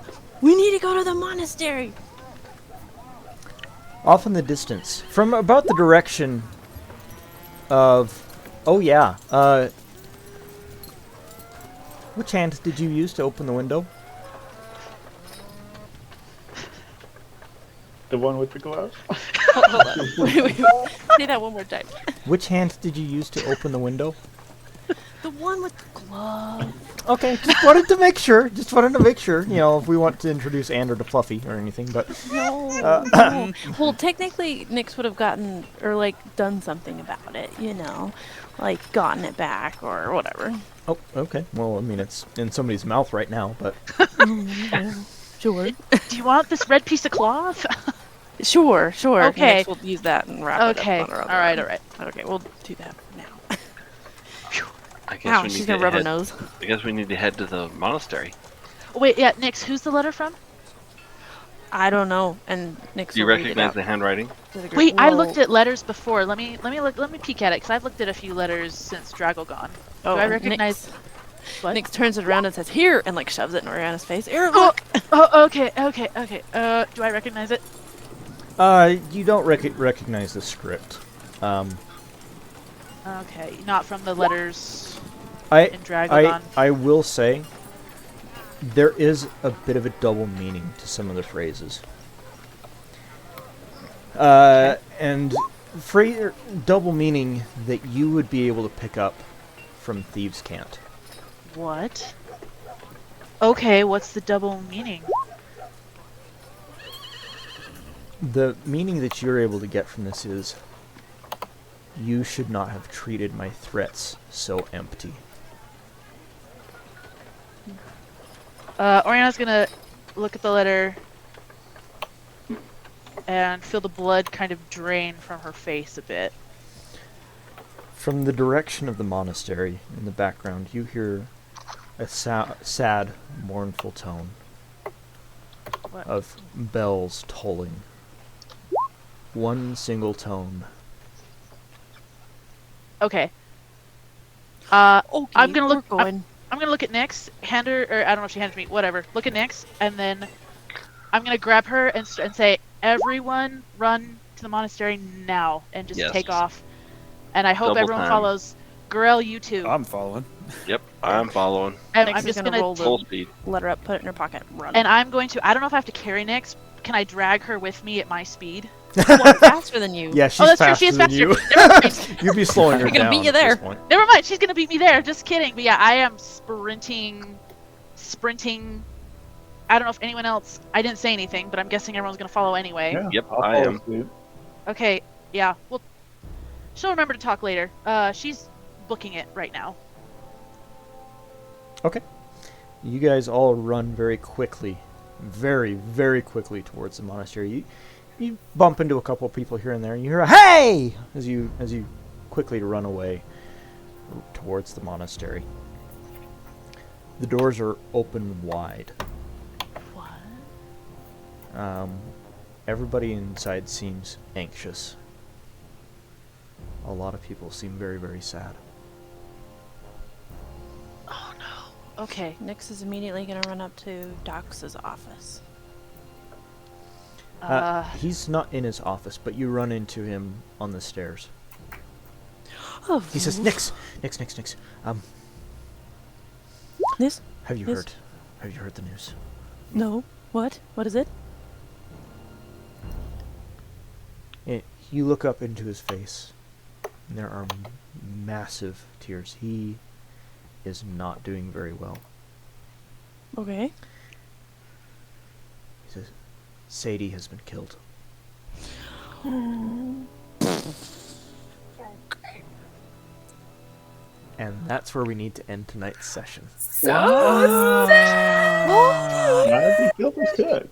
we need to go to the monastery. Off in the distance, from about the direction of... Oh, yeah. Which hand did you use to open the window? The one with the glove? Hold on. Wait. Say that one more time. Which hand did you use to open the window? The one with the glove. Okay, just wanted to make sure. You know, if we want to introduce Ander to Fluffy or anything, but... No. No. Well, technically, Nyx would have gotten, or like, done something about it, you know? Like, gotten it back or whatever. Oh, okay. Well, I mean, it's in somebody's mouth right now, but... Sure. Do you want this red piece of cloth? Sure. Okay. Nyx will use that and wrap Okay. it up on her other All arm. right. Okay, we'll do that now. I guess Ow, we she's need gonna to rub her head, nose. I guess we need to head to the monastery. Wait, yeah, Nyx, who's the letter from? I don't know. And Nyx Do you will read it recognize out the handwriting? to the group. Wait, I Well, looked at letters before. Let me peek at it because I've looked at a few letters since Dragogon. Do I and recognize? What? Nyx turns it around and says, "Here," and like shoves it in Oriana's face. Here, look. Oh, okay. Do I recognize it? You don't recognize the script. Okay, not from the letters I in Dragogon. I will say there is a bit of a double meaning to some of the phrases. And double meaning that you would be able to pick up from Thieves' Cant. What? Okay, what's the double meaning? The meaning that you're able to get from this is, you should not have treated my threats so empty. Oriana's gonna look at the letter and feel the blood kind of drain from her face a bit. From the direction of the monastery, in the background, you hear a sad, mournful tone What? of bells tolling. One single tone. Okay. Okay, I'm gonna look. We're going. I'm gonna look at Nyx, hand her, or I don't know if she hands me, whatever. Look at Nyx, and then I'm gonna grab her and say, "Everyone, run to the monastery now, and just Yes. take off." And I hope Double everyone time. follows. Gorell, you too. I'm following. Yep, I'm following. And Nyx I'm is just gonna gonna, roll the Full speed. letter up, put it in her pocket, run. and I'm going to. I don't know if I have to carry Nyx. Can I drag her with me at my speed? Walk faster than you. Yeah, she's Oh, that's true. faster She is than faster. you. Never mind. You'd be slowing her I'm gonna down beat you at this there. point. Never mind. She's gonna beat me there. Just kidding. But yeah, I am sprinting. I don't know if anyone else. I didn't say anything, but I'm guessing everyone's gonna follow anyway. Yeah, Yep, I'll I follow am. suit. Okay. Yeah. Well, she'll remember to talk later. She's booking it right now. Okay. You guys all run very quickly. Very, very quickly towards the monastery. You bump into a couple of people here and there, and you hear a "Hey!" as you quickly run away towards the monastery. The doors are open wide. What? Everybody inside seems anxious. A lot of people seem very, very sad. Oh no. Okay. Nyx is immediately gonna run up to Dox's office. He's not in his office, but you run into him on the stairs. Oh, He says, Nyx, This? have you Yes. heard? Have you heard the news? No. What? What is it? You look up into his face, and there are massive tears. He is not doing very well. Okay. He says, Sadie has been killed. And that's where we need to end tonight's session. So sad. Not if he killed his kid.